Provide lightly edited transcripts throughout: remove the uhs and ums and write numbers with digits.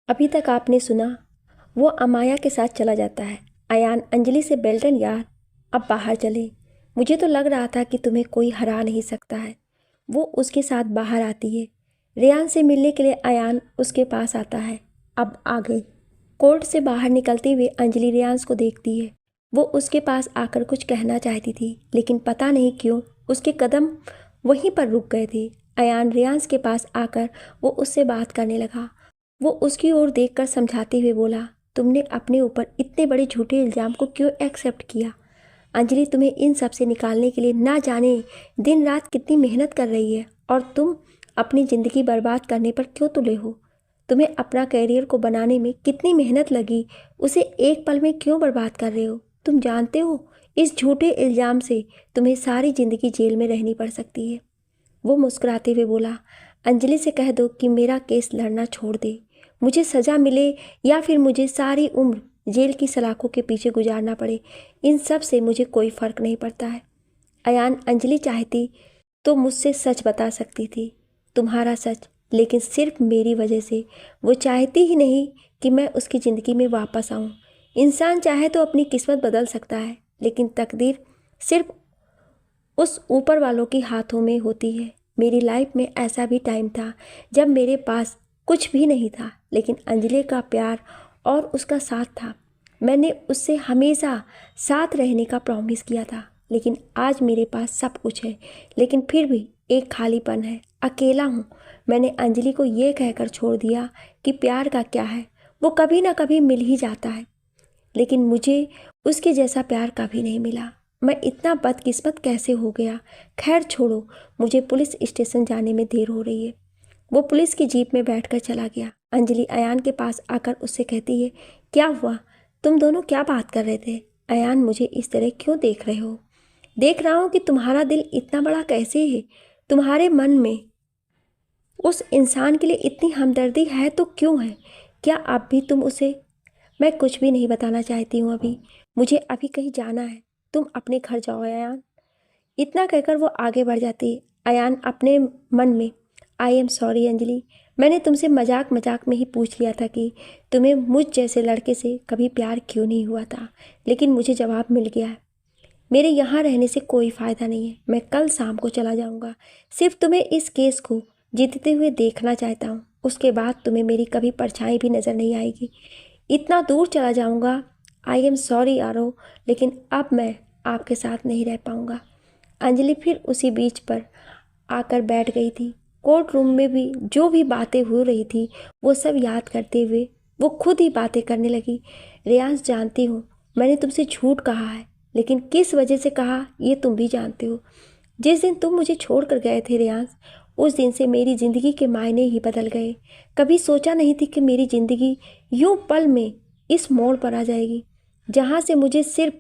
अभी तक आपने सुना वो अमाया के साथ चला जाता है। अयान अंजलि से बेल्टन यार अब बाहर चले, मुझे तो लग रहा था कि तुम्हें कोई हरा नहीं सकता है। वो उसके साथ बाहर आती है। रेयान से मिलने के लिए अयान उसके पास आता है। अब आ गई। कोर्ट से बाहर निकलते हुए अंजलि रेयांस को देखती है। वो उसके पास आकर कुछ कहना चाहती थी, लेकिन पता नहीं क्यों उसके कदम वहीं पर रुक गए थे। अयान रेयांस के पास आकर वो उससे बात करने लगा। वो उसकी ओर देखकर समझाते हुए बोला, तुमने अपने ऊपर इतने बड़े झूठे इल्ज़ाम को क्यों एक्सेप्ट किया? अंजलि तुम्हें इन सब से निकालने के लिए ना जाने दिन रात कितनी मेहनत कर रही है, और तुम अपनी ज़िंदगी बर्बाद करने पर क्यों तुले हो? तुम्हें अपना करियर को बनाने में कितनी मेहनत लगी, उसे एक पल में क्यों बर्बाद कर रहे हो? तुम जानते हो इस झूठे इल्ज़ाम से तुम्हें सारी ज़िंदगी जेल में रहनी पड़ सकती है। वो मुस्कुराते हुए बोला, अंजलि से कह दो कि मेरा केस लड़ना छोड़ दे। मुझे सज़ा मिले या फिर मुझे सारी उम्र जेल की सलाखों के पीछे गुजारना पड़े, इन सब से मुझे कोई फ़र्क नहीं पड़ता है। अयान अंजलि चाहती तो मुझसे सच बता सकती थी, तुम्हारा सच, लेकिन सिर्फ मेरी वजह से। वो चाहती ही नहीं कि मैं उसकी ज़िंदगी में वापस आऊँ। इंसान चाहे तो अपनी किस्मत बदल सकता है, लेकिन तकदीर सिर्फ उस ऊपर वालों के हाथों में होती है। मेरी लाइफ में ऐसा भी टाइम था जब मेरे पास कुछ भी नहीं था, लेकिन अंजलि का प्यार और उसका साथ था। मैंने उससे हमेशा साथ रहने का प्रॉमिस किया था, लेकिन आज मेरे पास सब कुछ है, लेकिन फिर भी एक खालीपन है, अकेला हूँ। मैंने अंजलि को ये कहकर छोड़ दिया कि प्यार का क्या है, वो कभी ना कभी मिल ही जाता है, लेकिन मुझे उसके जैसा प्यार कभी नहीं मिला। मैं इतना बदकिस्मत कैसे हो गया? खैर छोड़ो, मुझे पुलिस स्टेशन जाने में देर हो रही है। वो पुलिस की जीप में बैठकर चला गया। अंजलि अयान के पास आकर उससे कहती है, क्या हुआ? तुम दोनों क्या बात कर रहे थे? अयान, मुझे इस तरह क्यों देख रहे हो? देख रहा हूँ कि तुम्हारा दिल इतना बड़ा कैसे है। तुम्हारे मन में उस इंसान के लिए इतनी हमदर्दी है तो क्यों है? क्या अब भी तुम उसे? मैं कुछ भी नहीं बताना चाहती हूँ अभी। मुझे अभी कहीं जाना है। तुम अपने घर जाओ अयान। इतना कहकर वो आगे बढ़ जाती है। अयान अपने मन में, आई एम सॉरी अंजलि, मैंने तुमसे मजाक मजाक में ही पूछ लिया था कि तुम्हें मुझ जैसे लड़के से कभी प्यार क्यों नहीं हुआ था, लेकिन मुझे जवाब मिल गया है। मेरे यहाँ रहने से कोई फ़ायदा नहीं है। मैं कल शाम को चला जाऊँगा। सिर्फ तुम्हें इस केस को जीतते हुए देखना चाहता हूँ। उसके बाद तुम्हें मेरी कभी परछाई भी नज़र नहीं आएगी। इतना दूर चला जाऊँगा। आई एम सॉरी आरो, लेकिन अब मैं आपके साथ नहीं रह पाऊँगा। अंजलि फिर उसी बीच पर आकर बैठ गई थी। कोर्ट रूम में भी जो भी बातें हो रही थी वो सब याद करते हुए वो खुद ही बातें करने लगी। रेयांश, जानती हूँ मैंने तुमसे झूठ कहा है, लेकिन किस वजह से कहा ये तुम भी जानते हो। जिस दिन तुम मुझे छोड़ कर गए थे रेयांश, उस दिन से मेरी ज़िंदगी के मायने ही बदल गए। कभी सोचा नहीं थी कि मेरी ज़िंदगी यूं पल में इस मोड़ पर आ जाएगी, जहाँ से मुझे सिर्फ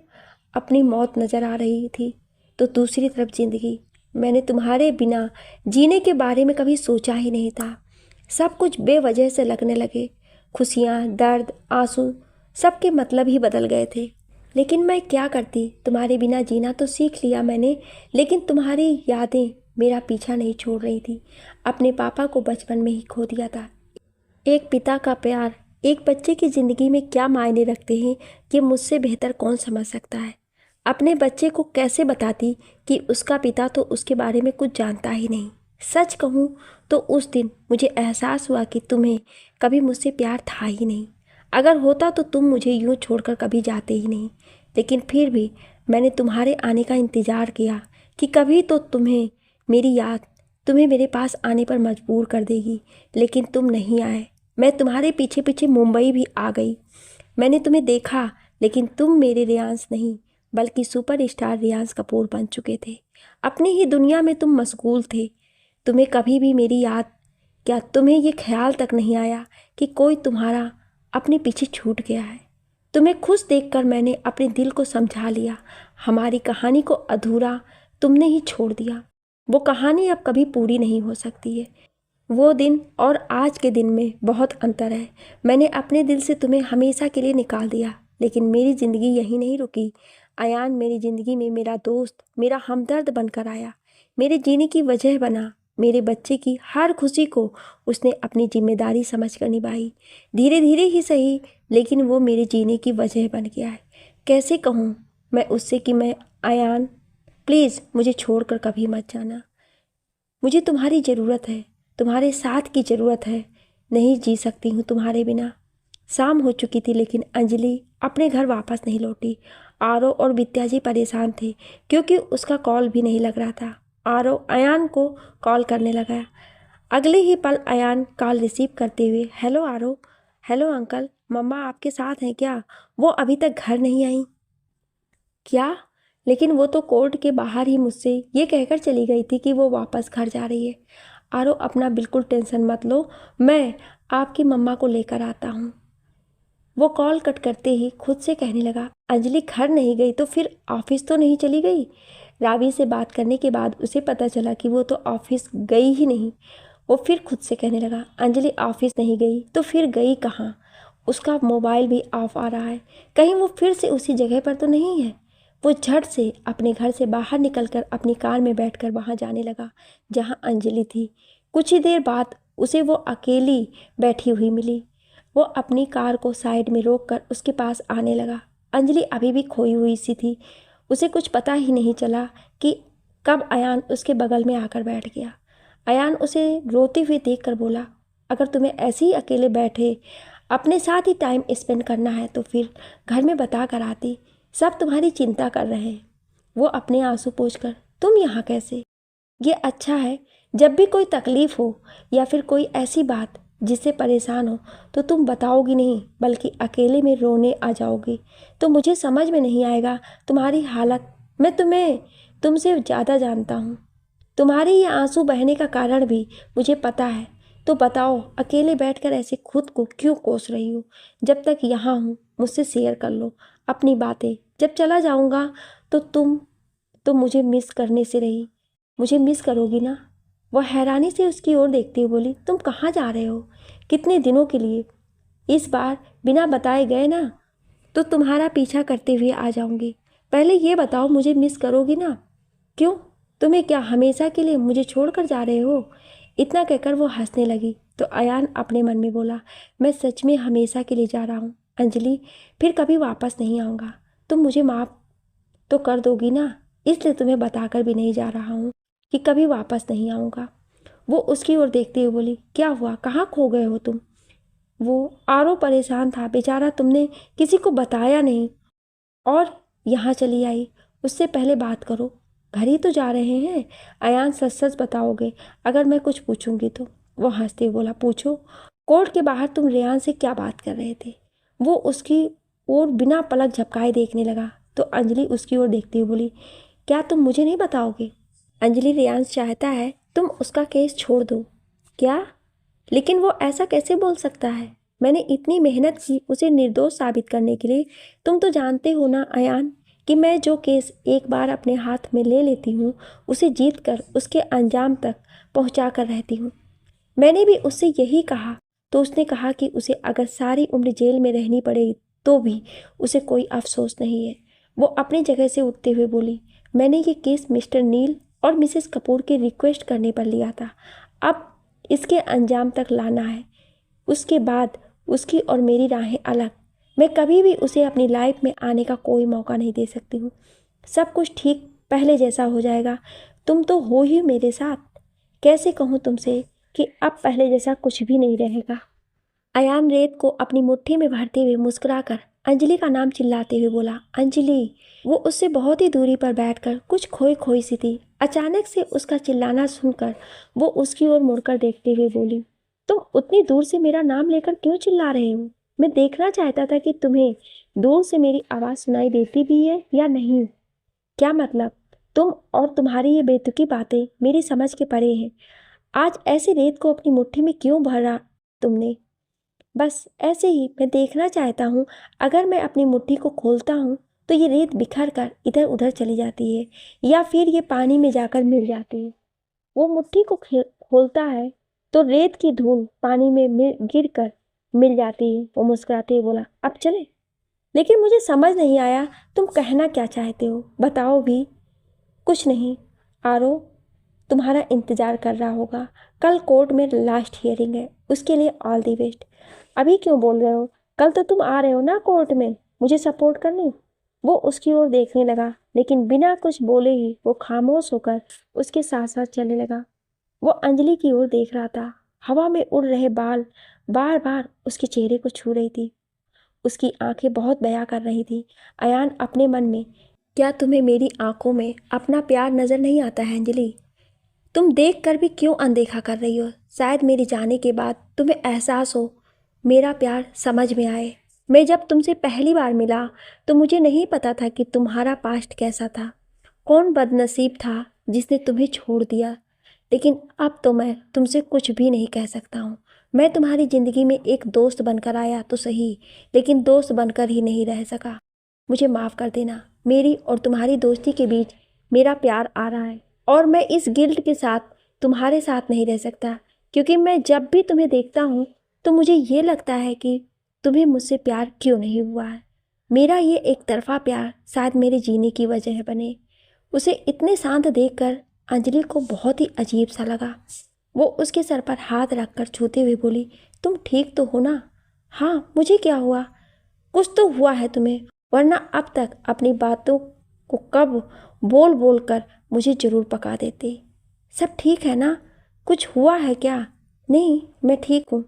अपनी मौत नज़र आ रही थी, तो दूसरी तरफ ज़िंदगी। मैंने तुम्हारे बिना जीने के बारे में कभी सोचा ही नहीं था। सब कुछ बेवजह से लगने लगे। खुशियाँ, दर्द, आंसू, सबके मतलब ही बदल गए थे। लेकिन मैं क्या करती? तुम्हारे बिना जीना तो सीख लिया मैंने, लेकिन तुम्हारी यादें मेरा पीछा नहीं छोड़ रही थी। अपने पापा को बचपन में ही खो दिया था। एक पिता का प्यार एक बच्चे की ज़िंदगी में क्या मायने रखते हैं, ये मुझसे बेहतर कौन समझ सकता है। अपने बच्चे को कैसे बताती कि उसका पिता तो उसके बारे में कुछ जानता ही नहीं। सच कहूँ तो उस दिन मुझे एहसास हुआ कि तुम्हें कभी मुझसे प्यार था ही नहीं। अगर होता तो तुम मुझे यूँ छोड़कर कभी जाते ही नहीं। लेकिन फिर भी मैंने तुम्हारे आने का इंतज़ार किया कि कभी तो तुम्हें मेरी याद तुम्हें मेरे पास आने पर मजबूर कर देगी, लेकिन तुम नहीं आए। मैं तुम्हारे पीछे पीछे मुंबई भी आ गई। मैंने तुम्हें देखा, लेकिन तुम मेरे रियांश नहीं बल्कि सुपरस्टार रियांश कपूर बन चुके थे। अपनी ही दुनिया में तुम मशगूल थे। तुम्हें कभी भी मेरी याद, क्या तुम्हें ये ख्याल तक नहीं आया कि कोई तुम्हारा अपने पीछे छूट गया है? तुम्हें खुश देखकर मैंने अपने दिल को समझा लिया। हमारी कहानी को अधूरा तुमने ही छोड़ दिया। वो कहानी अब कभी पूरी नहीं हो सकती है। वो दिन और आज के दिन में बहुत अंतर है। मैंने अपने दिल से तुम्हें हमेशा के लिए निकाल दिया, लेकिन मेरी ज़िंदगी यहीं नहीं रुकी। अयान मेरी ज़िंदगी में मेरा दोस्त, मेरा हमदर्द बनकर आया, मेरे जीने की वजह बना। मेरे बच्चे की हर खुशी को उसने अपनी जिम्मेदारी समझकर निभाई। धीरे धीरे ही सही, लेकिन वो मेरे जीने की वजह बन गया है। कैसे कहूँ मैं उससे कि मैं अयान, प्लीज़ मुझे छोड़कर कभी मत जाना। मुझे तुम्हारी ज़रूरत है, तुम्हारे साथ की ज़रूरत है। नहीं जी सकती हूँ तुम्हारे बिना। शाम हो चुकी थी लेकिन अंजलि अपने घर वापस नहीं लौटी। आरव और विद्या जी परेशान थे क्योंकि उसका कॉल भी नहीं लग रहा था। आरव अयान को कॉल करने लगा। अगले ही पल अयान कॉल रिसीव करते हुए, हेलो आरव। हेलो अंकल, मम्मा आपके साथ हैं क्या? वो अभी तक घर नहीं आई क्या? लेकिन वो तो कोर्ट के बाहर ही मुझसे ये कहकर चली गई थी कि वो वापस घर जा रही है। आरव अपना बिल्कुल टेंशन मत लो, मैं आपकी मम्मा को लेकर आता हूँ। वो कॉल कट करते ही खुद से कहने लगा, अंजलि घर नहीं गई तो फिर ऑफिस तो नहीं चली गई? रावी से बात करने के बाद उसे पता चला कि वो तो ऑफिस गई ही नहीं। वो फिर खुद से कहने लगा, अंजलि ऑफिस नहीं गई तो फिर गई कहाँ? उसका मोबाइल भी ऑफ आ रहा है, कहीं वो फिर से उसी जगह पर तो नहीं है। वो झट से अपने घर से बाहर निकलकर अपनी कार में बैठकर वहाँ जाने लगा जहाँ अंजलि थी। कुछ ही देर बाद उसे वो अकेली बैठी हुई मिली। वो अपनी कार को साइड में रोककर उसके पास आने लगा। अंजलि अभी भी खोई हुई सी थी। उसे कुछ पता ही नहीं चला कि कब अयान उसके बगल में आकर बैठ गया। अयान उसे रोते हुए देखकर बोला, अगर तुम्हें ऐसे ही अकेले बैठे अपने साथ ही टाइम स्पेंड करना है तो फिर घर में बता कर आती। सब तुम्हारी चिंता कर रहे हैं। वो अपने आंसू पोंछकर, तुम यहाँ कैसे? ये अच्छा है, जब भी कोई तकलीफ हो या फिर कोई ऐसी बात जिससे परेशान हो तो तुम बताओगी नहीं बल्कि अकेले में रोने आ जाओगी। तो मुझे समझ में नहीं आएगा तुम्हारी हालत। मैं तुम्हें तुमसे ज़्यादा जानता हूँ। तुम्हारे ये आंसू बहने का कारण भी मुझे पता है। तो बताओ, अकेले बैठकर ऐसे खुद को क्यों कोस रही हो? जब तक यहाँ हूँ मुझसे शेयर कर लो अपनी बातें। जब चला जाऊँगा तो तुम तो मुझे मिस करने से रही, मुझे मिस करोगी ना? वह हैरानी से उसकी ओर देखती हुई बोली, तुम कहाँ जा रहे हो? कितने दिनों के लिए? इस बार बिना बताए गए ना तो तुम्हारा पीछा करते हुए आ जाऊंगी। पहले ये बताओ, मुझे मिस करोगी ना? क्यों? तुम्हें क्या हमेशा के लिए मुझे छोड़कर जा रहे हो? इतना कहकर वो हंसने लगी तो अयान अपने मन में बोला, मैं सच में हमेशा के लिए जा रहा हूँ अंजलि, फिर कभी वापस नहीं आऊँगा। तुम मुझे माफ़ तो कर दोगी ना? इसलिए तुम्हें बताकर भी नहीं जा रहा हूँ कि कभी वापस नहीं आऊँगा। वो उसकी ओर देखते हुए बोली, क्या हुआ, कहाँ खो गए हो तुम? वो आरो परेशान था, बेचारा तुमने किसी को बताया नहीं और यहाँ चली आई। उससे पहले बात करो, घर ही तो जा रहे हैं। अयान सच सच बताओगे अगर मैं कुछ पूछूंगी तो? वो हंसते हुए बोला, पूछो। कोर्ट के बाहर तुम रेयान से क्या बात कर रहे थे? वो उसकी ओर बिना पलक झपकाए देखने लगा तो अंजलि उसकी ओर देखती हुई बोली, क्या तुम मुझे नहीं बताओगे? अंजलि, रेयांश चाहता है तुम उसका केस छोड़ दो। क्या? लेकिन वो ऐसा कैसे बोल सकता है? मैंने इतनी मेहनत की उसे निर्दोष साबित करने के लिए। तुम तो जानते हो ना अयान कि मैं जो केस एक बार अपने हाथ में ले लेती हूँ उसे जीत कर उसके अंजाम तक पहुँचा कर रहती हूँ। मैंने भी उससे यही कहा तो उसने कहा कि उसे अगर सारी उम्र जेल में रहनी पड़े तो भी उसे कोई अफसोस नहीं है। वो अपनी जगह से उठते हुए बोली, मैंने ये केस मिस्टर नील और मिसेस कपूर के रिक्वेस्ट करने पर लिया था। अब इसके अंजाम तक लाना है। उसके बाद उसकी और मेरी राहें अलग। मैं कभी भी उसे अपनी लाइफ में आने का कोई मौका नहीं दे सकती हूँ। सब कुछ ठीक पहले जैसा हो जाएगा। तुम तो हो ही मेरे साथ। कैसे कहूँ तुमसे कि अब पहले जैसा कुछ भी नहीं रहेगा। अयान रेत को अपनी मुट्ठी में भरते हुए मुस्कुराकर अंजलि का नाम चिल्लाते हुए बोला, अंजलि। वो उससे बहुत ही दूरी पर बैठकर कुछ खोई खोई सी थी। अचानक से उसका चिल्लाना सुनकर वो उसकी ओर मुड़कर देखते हुए बोली, तुम उतनी दूर से मेरा नाम लेकर क्यों चिल्ला रहे हो? मैं देखना चाहता था कि तुम्हें दूर से मेरी आवाज़ सुनाई देती भी है या नहीं। क्या मतलब? तुम और तुम्हारी ये बेतुकी बातें मेरी समझ के परे हैं। आज ऐसे रेत को अपनी मुट्ठी में क्यों भरा तुमने? बस ऐसे ही मैं देखना चाहता हूँ, अगर मैं अपनी मुट्ठी को खोलता हूँ तो ये रेत बिखर कर इधर उधर चली जाती है या फिर ये पानी में जाकर मिल जाती है। वो मुट्ठी को खोलता है तो रेत की धूल पानी में गिर कर मिल जाती है। वो मुस्कुराते हुए बोला, अब चले? लेकिन मुझे समझ नहीं आया तुम कहना क्या चाहते हो, बताओ भी। कुछ नहीं आरो, तुम्हारा इंतज़ार कर रहा होगा। कल कोर्ट में लास्ट हियरिंग है, उसके लिए ऑल दी बेस्ट। अभी क्यों बोल रहे हो? कल तो तुम आ रहे हो ना कोर्ट में मुझे सपोर्ट करने। वो उसकी ओर देखने लगा, लेकिन बिना कुछ बोले ही वो खामोश होकर उसके साथ साथ चलने लगा। वो अंजलि की ओर देख रहा था। हवा में उड़ रहे बाल बार बार उसके चेहरे को छू रही थी। उसकी आंखें बहुत बयां कर रही थी। अयान अपने मन में, क्या तुम्हें मेरी आंखों में अपना प्यार नजर नहीं आता है अंजलि? तुम देख कर भी क्यों अनदेखा कर रही हो? शायद मेरे जाने के बाद तुम्हें एहसास हो, मेरा प्यार समझ में आए। मैं जब तुमसे पहली बार मिला तो मुझे नहीं पता था कि तुम्हारा पास्ट कैसा था, कौन बदनसीब था जिसने तुम्हें छोड़ दिया। लेकिन अब तो मैं तुमसे कुछ भी नहीं कह सकता हूँ। मैं तुम्हारी ज़िंदगी में एक दोस्त बनकर आया तो सही, लेकिन दोस्त बनकर ही नहीं रह सका। मुझे माफ़ कर देना। मेरी और तुम्हारी दोस्ती के बीच मेरा प्यार आ रहा है और मैं इस गिल्ट के साथ तुम्हारे साथ नहीं रह सकता, क्योंकि मैं जब भी तुम्हें देखता हूँ तो मुझे ये लगता है कि तुम्हें मुझसे प्यार क्यों नहीं हुआ है। मेरा ये एक तरफा प्यार शायद मेरे जीने की वजह बने। उसे इतने शांत देखकर अंजलि को बहुत ही अजीब सा लगा। वो उसके सर पर हाथ रखकर छूते हुए बोली, तुम ठीक तो हो ना? हाँ, मुझे क्या हुआ? कुछ तो हुआ है तुम्हें, वरना अब तक अपनी बातों को कब बोल बोल कर मुझे ज़रूर पका देते। सब ठीक है ना? कुछ हुआ है क्या? नहीं, मैं ठीक हूँ।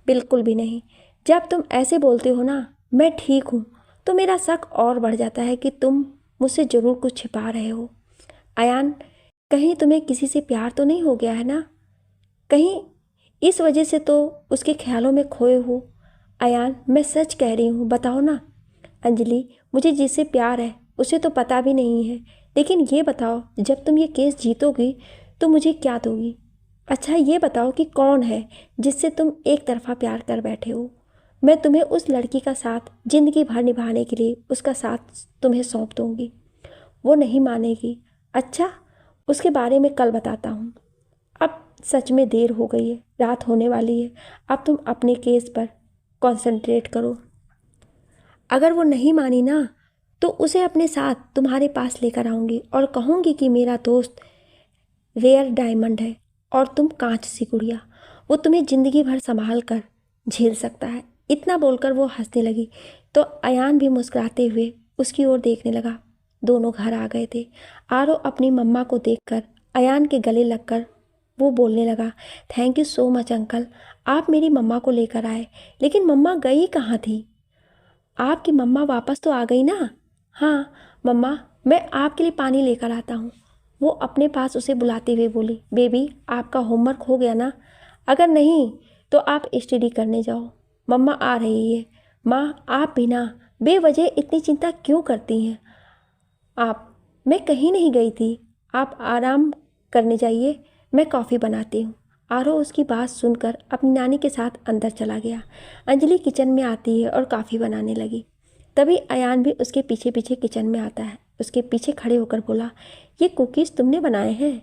बिल्कुल भी नहीं। जब तुम ऐसे बोलते हो ना मैं ठीक हूँ, तो मेरा शक और बढ़ जाता है कि तुम मुझसे ज़रूर कुछ छिपा रहे हो। अयान, कहीं तुम्हें किसी से प्यार तो नहीं हो गया है ना? कहीं इस वजह से तो उसके ख्यालों में खोए हो। अयान, मैं सच कह रही हूँ, बताओ ना। अंजलि, मुझे जिससे प्यार है उसे तो पता भी नहीं है, लेकिन ये बताओ, जब तुम ये केस जीतोगी तो मुझे क्या दोगी? अच्छा ये बताओ कि कौन है जिससे तुम एक तरफा प्यार कर बैठे हो? मैं तुम्हें उस लड़की का साथ जिंदगी भर निभाने के लिए उसका साथ तुम्हें सौंप दूंगी। वो नहीं मानेगी। अच्छा, उसके बारे में कल बताता हूँ। अब सच में देर हो गई है, रात होने वाली है। अब तुम अपने केस पर कंसंट्रेट करो। अगर वो नहीं मानी ना तो उसे अपने साथ तुम्हारे पास लेकर आऊँगी और कहूँगी कि मेरा दोस्त रेयर डायमंड है और तुम कांच सी गुड़िया। वो तुम्हें ज़िंदगी भर संभाल कर झेल सकता है। इतना बोलकर वो हंसने लगी तो अयान भी मुस्कुराते हुए उसकी ओर देखने लगा। दोनों घर आ गए थे। आरो अपनी मम्मा को देखकर अयान के गले लगकर वो बोलने लगा, thank you so much uncle, आप मेरी मम्मा को लेकर आए। लेकिन मम्मा गई कहाँ थी? आपकी मम्मा वापस तो आ गई ना? हाँ मम्मा, मैं आपके लिए पानी लेकर आता हूँ। वो अपने पास उसे बुलाते हुए बोली, बेबी आपका होमवर्क हो गया ना? अगर नहीं तो आप स्टडी करने जाओ, मम्मा आ रही है। माँ, आप भी ना बेवजह इतनी चिंता क्यों करती हैं? आप, मैं कहीं नहीं गई थी, आप आराम करने जाइए, मैं कॉफ़ी बनाती हूँ। आरो उसकी बात सुनकर अपनी नानी के साथ अंदर चला गया। अंजलि किचन में आती है और कॉफ़ी बनाने लगी। तभी अयान भी उसके पीछे पीछे किचन में आता है। उसके पीछे खड़े होकर बोला, ये कुकीज़ तुमने बनाए हैं?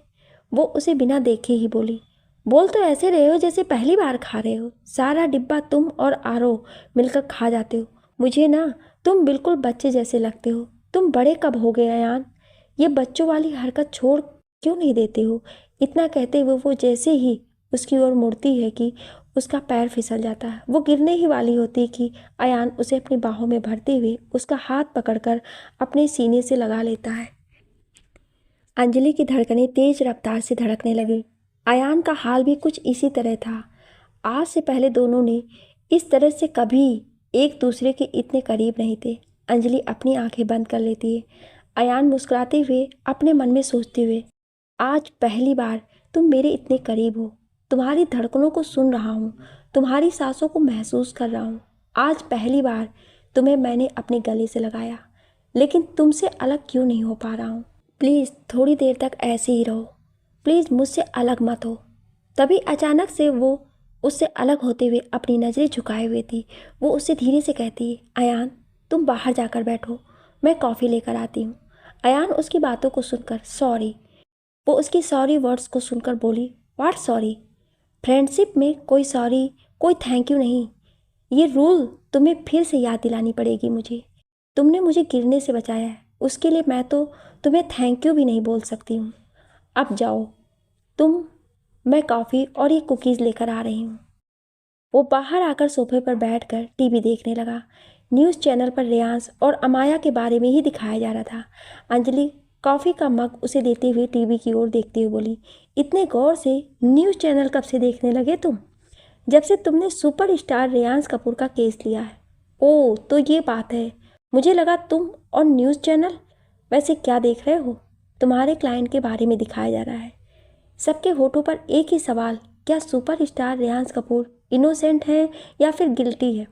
वो उसे बिना देखे ही बोली, बोल तो ऐसे रहे हो जैसे पहली बार खा रहे हो। सारा डिब्बा तुम और आरो मिलकर खा जाते हो। मुझे ना तुम बिल्कुल बच्चे जैसे लगते हो। तुम बड़े कब हो गए अयान? ये बच्चों वाली हरकत छोड़ क्यों नहीं देते हो? इतना कहते हुए वो जैसे ही उसकी ओर मुड़ती है कि उसका पैर फिसल जाता है। वो गिरने ही वाली होती कि अयान उसे अपनी बाहों में भरते हुए उसका हाथ पकड़कर अपने सीने से लगा लेता है। अंजलि की धड़कनें तेज रफ्तार से धड़कने लगी। अयान का हाल भी कुछ इसी तरह था। आज से पहले दोनों ने इस तरह से कभी एक दूसरे के इतने करीब नहीं थे। अंजलि अपनी आंखें बंद कर लेती है। अयान मुस्कुराते हुए अपने मन में सोचते हुए, आज पहली बार तुम मेरे इतने करीब हो। तुम्हारी धड़कनों को सुन रहा हूँ, तुम्हारी सांसों को महसूस कर रहा हूँ। आज पहली बार तुम्हें मैंने अपने गले से लगाया, लेकिन तुमसे अलग क्यों नहीं हो पा रहा हूँ। प्लीज़ थोड़ी देर तक ऐसे ही रहो, प्लीज़ मुझसे अलग मत हो। तभी अचानक से वो उससे अलग होते हुए अपनी नज़रें झुकाए हुए थी। वो उससे धीरे से कहती है, अयान तुम बाहर जाकर बैठो, मैं कॉफ़ी लेकर आती हूँ। अयान उसकी बातों को सुनकर सॉरी, वो उसकी सॉरी वर्ड्स को सुनकर बोली, व्हाट सॉरी? फ्रेंडशिप में कोई सॉरी कोई थैंक यू नहीं। ये रूल तुम्हें फिर से याद दिलानी पड़ेगी मुझे। तुमने मुझे गिरने से बचाया है, उसके लिए मैं तो तुम्हें थैंक यू भी नहीं बोल सकती हूँ। अब जाओ। मैं कॉफ़ी और ये कुकीज़ लेकर आ रही हूँ। वो बाहर आकर सोफे पर बैठकर टीवी देखने लगा। न्यूज़ चैनल पर रेयांश और अमाया के बारे में ही दिखाया जा रहा था। अंजलि कॉफ़ी का मग उसे देते हुए टीवी की ओर देखते हुए बोली, इतने गौर से न्यूज़ चैनल कब से देखने लगे तुम? जब से तुमने सुपरस्टार रेयांश कपूर का केस लिया है। ओह, तो ये बात है। मुझे लगा तुम और न्यूज़ चैनल। वैसे क्या देख रहे हो? तुम्हारे क्लाइंट के बारे में दिखाया जा रहा है। सबके होठों पर एक ही सवाल, क्या सुपरस्टार रेयांश कपूर इनोसेंट है या फिर गिल्टी है?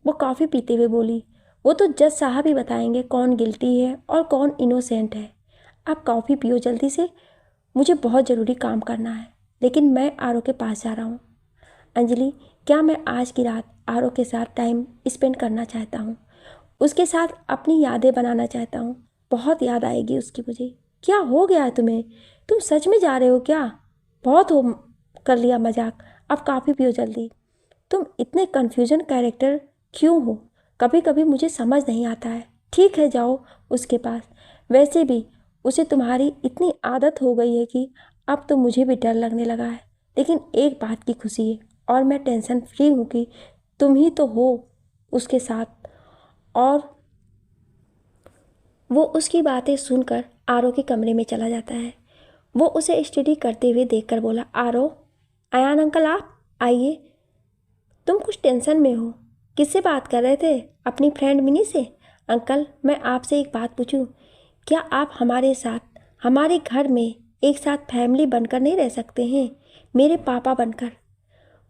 वो कॉफ़ी पीते हुए बोली, वो तो जज साहब ही बताएंगे कौन गिल्टी है और कौन इनोसेंट है। आप कॉफ़ी पियो जल्दी से, मुझे बहुत ज़रूरी काम करना है। लेकिन मैं आरव के पास जा रहा हूँ। अंजलि, क्या मैं आज की रात आरव के साथ टाइम स्पेंड करना चाहता हूँ। उसके साथ अपनी यादें बनाना चाहता हूँ। बहुत याद आएगी उसकी मुझे। क्या हो गया है तुम्हें? तुम सच में जा रहे हो क्या? बहुत हो कर लिया मजाक, अब कॉफ़ी पियो जल्दी। तुम इतने कन्फ्यूजन कैरेक्टर क्यों हो? कभी कभी मुझे समझ नहीं आता है। ठीक है, जाओ उसके पास। वैसे भी उसे तुम्हारी इतनी आदत हो गई है कि अब तो मुझे भी डर लगने लगा है। लेकिन एक बात की खुशी है और मैं टेंशन फ्री हूँ कि तुम ही तो हो उसके साथ। और वो उसकी बातें सुनकर आरव के कमरे में चला जाता है। वो उसे स्टडी करते हुए देखकर बोला, आरव, अयान अंकल आप आइए। तुम कुछ टेंशन में हो? किससे बात कर रहे थे? अपनी फ्रेंड मिनी से? अंकल, मैं आपसे एक बात पूछूं? क्या आप हमारे साथ हमारे घर में एक साथ फैमिली बनकर नहीं रह सकते हैं, मेरे पापा बनकर?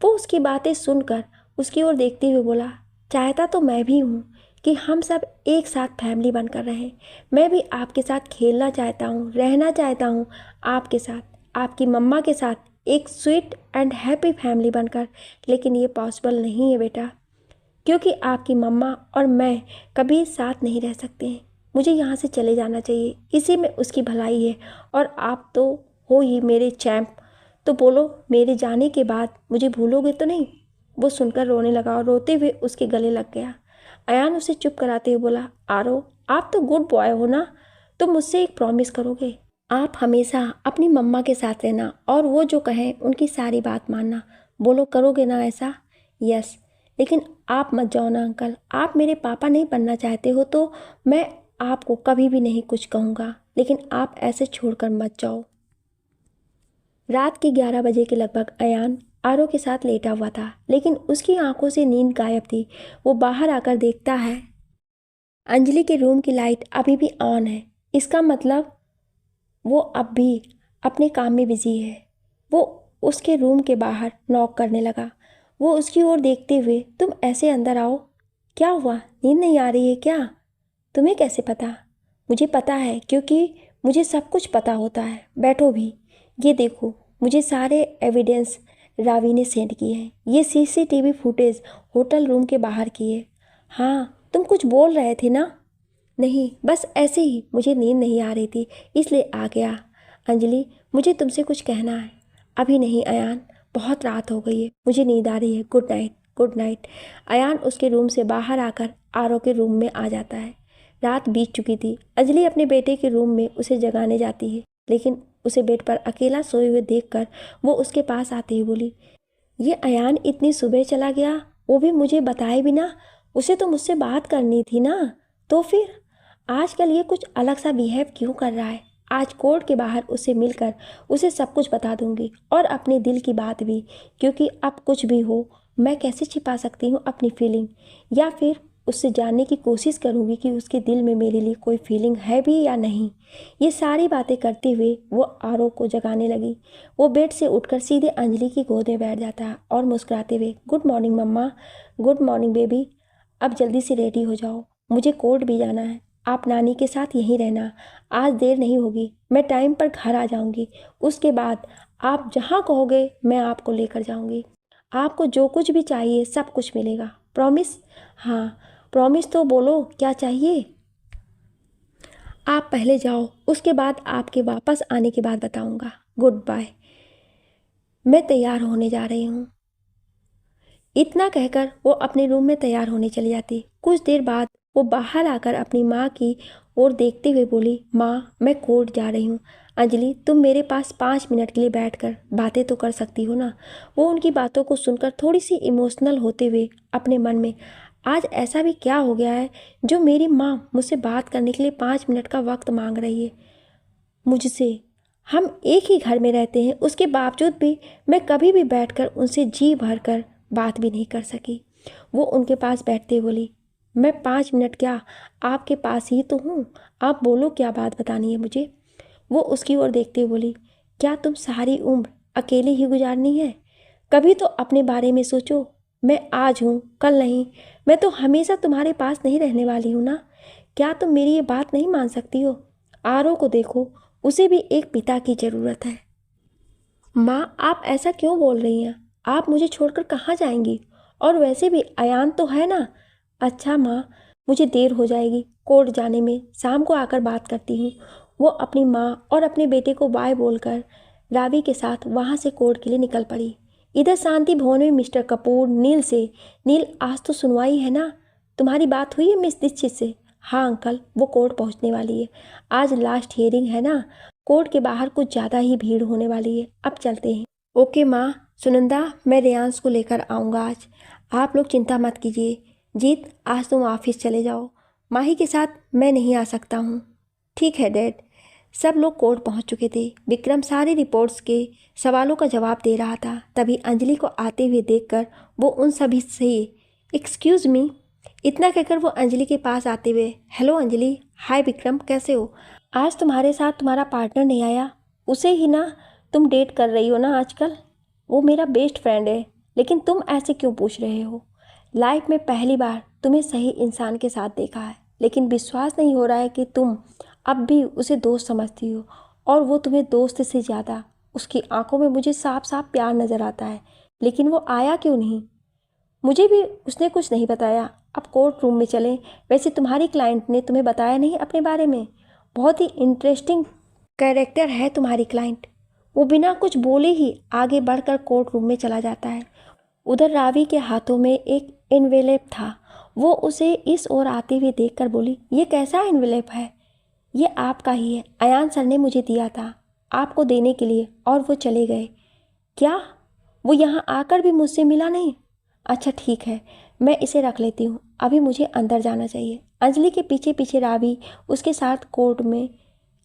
वो उसकी बातें सुनकर उसकी ओर देखते हुए बोला, चाहता तो मैं भी हूँ कि हम सब एक साथ फैमिली बनकर रहें। मैं भी आपके साथ खेलना चाहता हूँ, रहना चाहता हूँ आपके साथ, आपकी मम्मा के साथ, एक स्वीट एंड हैप्पी फैमिली बनकर। लेकिन ये पॉसिबल नहीं है बेटा, क्योंकि आपकी मम्मा और मैं कभी साथ नहीं रह सकते हैं। मुझे यहाँ से चले जाना चाहिए, इसी में उसकी भलाई है। और आप तो हो ही मेरे चैम्प। तो बोलो, मेरे जाने के बाद मुझे भूलोगे तो नहीं? वो सुनकर रोने लगा और रोते हुए उसके गले लग गया। अयान उसे चुप कराते हुए बोला, आरो, आप तो गुड बॉय हो ना, तो मुझसे एक प्रॉमिस करोगे? आप हमेशा अपनी मम्मा के साथ रहना और वो जो कहें उनकी सारी बात मानना। बोलो, करोगे ना ऐसा? यस। लेकिन आप मत जाओ ना अंकल, आप मेरे पापा नहीं बनना चाहते हो तो मैं आपको कभी भी नहीं कुछ कहूँगा, लेकिन आप ऐसे छोड़कर मत जाओ। रात के 11 बजे के लगभग अयान आरो के साथ लेटा हुआ था, लेकिन उसकी आंखों से नींद गायब थी। वो बाहर आकर देखता है अंजलि के रूम की लाइट अभी भी ऑन है। इसका मतलब वो अब भी अपने काम में बिजी है। वो उसके रूम के बाहर नॉक करने लगा। वो उसकी ओर देखते हुए, तुम ऐसे अंदर आओ। क्या हुआ, नींद नहीं आ रही है क्या? तुम्हें कैसे पता? मुझे पता है, क्योंकि मुझे सब कुछ पता होता है। बैठो भी। ये देखो, मुझे सारे एविडेंस रावी ने सेंड किए हैं। ये सीसीटीवी फुटेज होटल रूम के बाहर की है। हाँ, तुम कुछ बोल रहे थे ना? नहीं, बस ऐसे ही, मुझे नींद नहीं आ रही थी इसलिए आ गया। अंजलि, मुझे तुमसे कुछ कहना है। अभी नहीं अयान, बहुत रात हो गई है, मुझे नींद आ रही है। Good night, good night. Ayaan उसके रूम से बाहर आकर आरव के रूम में आ जाता है। रात बीत चुकी थी। अंजलि अपने बेटे के रूम में उसे जगाने जाती है, लेकिन उसे बेड पर अकेला सोए हुए देखकर वो उसके पास आते ही बोली, ये अयान इतनी सुबह चला गया, वो भी मुझे बताए बिना? उसे तो मुझसे बात करनी थी ना। तो फिर आजकल ये कुछ अलग सा बिहेव क्यों कर रहा है? आज कोर्ट के बाहर उसे मिलकर उसे सब कुछ बता दूंगी और अपने दिल की बात भी, क्योंकि अब कुछ भी हो, मैं कैसे छिपा सकती हूँ अपनी फीलिंग? या फिर उससे जानने की कोशिश करूँगी कि उसके दिल में मेरे लिए कोई फीलिंग है भी या नहीं। ये सारी बातें करते हुए वो आरव को जगाने लगी। वो बेड से उठकर सीधे अंजलि की गोद में बैठ जाता है और मुस्कुराते हुए, good morning mamma. Good morning baby. अब जल्दी से रेडी हो जाओ, मुझे कोर्ट भी जाना है। आप नानी के साथ यहीं रहना, आज देर नहीं होगी, मैं टाइम पर घर आ जाऊंगी। उसके बाद आप जहाँ कहोगे मैं आपको लेकर जाऊंगी। आपको जो कुछ भी चाहिए सब कुछ मिलेगा, प्रॉमिस? हाँ प्रॉमिस। तो बोलो क्या चाहिए? आप पहले जाओ, उसके बाद आपके वापस आने के बाद बताऊंगा। गुड बाय, मैं तैयार होने जा रही हूँ। इतना कहकर वो अपने रूम में तैयार होने चली जाती। कुछ देर बाद वो बाहर आकर अपनी माँ की ओर देखते हुए बोली, माँ, मैं कोर्ट जा रही हूँ, अंजलि, तुम मेरे पास 5 मिनट के लिए बैठकर बातें तो कर सकती हो ना। वो उनकी बातों को सुनकर थोड़ी सी इमोशनल होते हुए अपने मन में, आज ऐसा भी क्या हो गया है जो मेरी माँ मुझसे बात करने के लिए 5 मिनट का वक्त मांग रही है मुझसे। हम एक ही घर में रहते हैं, उसके बावजूद भी मैं कभी भी बैठकर उनसे जी भर कर बात भी नहीं कर सकी। वो उनके पास बैठते बोली, मैं 5 मिनट क्या, आपके पास ही तो हूँ, आप बोलो क्या बात बतानी है मुझे। वो उसकी ओर देखते हुए बोली, क्या तुम सारी उम्र अकेले ही गुजारनी है? कभी तो अपने बारे में सोचो। मैं आज हूँ, कल नहीं। मैं तो हमेशा तुम्हारे पास नहीं रहने वाली हूँ ना। क्या तुम मेरी ये बात नहीं मान सकती हो? आरो को देखो, उसे भी एक पिता की ज़रूरत है। माँ, आप ऐसा क्यों बोल रही हैं? आप मुझे छोड़कर कहाँ जाएंगी? और वैसे भी अयान तो है ना। अच्छा माँ, मुझे देर हो जाएगी कोर्ट जाने में, शाम को आकर बात करती हूँ। वो अपनी माँ और अपने बेटे को बाय बोलकर रावी के साथ वहाँ से कोर्ट के लिए निकल पड़ी। इधर शांति भवन में मिस्टर कपूर नील से, नील, आज तो सुनवाई है ना? तुम्हारी बात हुई है मिस दीक्षित से? हाँ अंकल, वो कोर्ट पहुँचने वाली है। आज लास्ट हियरिंग है ना। कोर्ट के बाहर कुछ ज़्यादा ही भीड़ होने वाली है, अब चलते हैं। ओके माँ। सुनंदा, मैं रेयांश को लेकर आऊँगा आज, आप लोग चिंता मत कीजिए। जीत, आज तुम ऑफिस चले जाओ, माही के साथ मैं नहीं आ सकता हूँ। ठीक है डैड। सब लोग कोर्ट पहुँच चुके थे। विक्रम सारी रिपोर्ट्स के सवालों का जवाब दे रहा था। तभी अंजलि को आते हुए देखकर वो उन सभी से, एक्सक्यूज़ मी, इतना कहकर वो अंजलि के पास आते हुए, हेलो अंजलि। हाय विक्रम, कैसे हो? आज तुम्हारे साथ तुम्हारा पार्टनर नहीं आया? उसे ही ना तुम डेट कर रही हो ना आजकल? वो मेरा बेस्ट फ्रेंड है, लेकिन तुम ऐसे क्यों पूछ रहे हो? लाइफ में पहली बार तुम्हें सही इंसान के साथ देखा है, लेकिन विश्वास नहीं हो रहा है कि तुम अब भी उसे दोस्त समझती हो, और वो तुम्हें दोस्त से ज़्यादा। उसकी आंखों में मुझे साफ साफ प्यार नज़र आता है, लेकिन वो आया क्यों नहीं? मुझे भी उसने कुछ नहीं बताया। अब कोर्ट रूम में चलें। वैसे तुम्हारी क्लाइंट ने तुम्हें बताया नहीं अपने बारे में? बहुत ही इंटरेस्टिंग कैरेक्टर है तुम्हारी क्लाइंट। वो बिना कुछ बोले ही आगे बढ़कर कोर्ट रूम में चला जाता है। उधर रावी के हाथों में एक एनवेलप था। वो उसे इस ओर आते हुए देखकर बोली, ये कैसा एनवेलप है? ये आपका ही है, अयान सर ने मुझे दिया था आपको देने के लिए, और वो चले गए। क्या? वो यहाँ आकर भी मुझसे मिला नहीं? अच्छा ठीक है, मैं इसे रख लेती हूँ, अभी मुझे अंदर जाना चाहिए। अंजलि के पीछे पीछे रावी उसके साथ कोर्ट में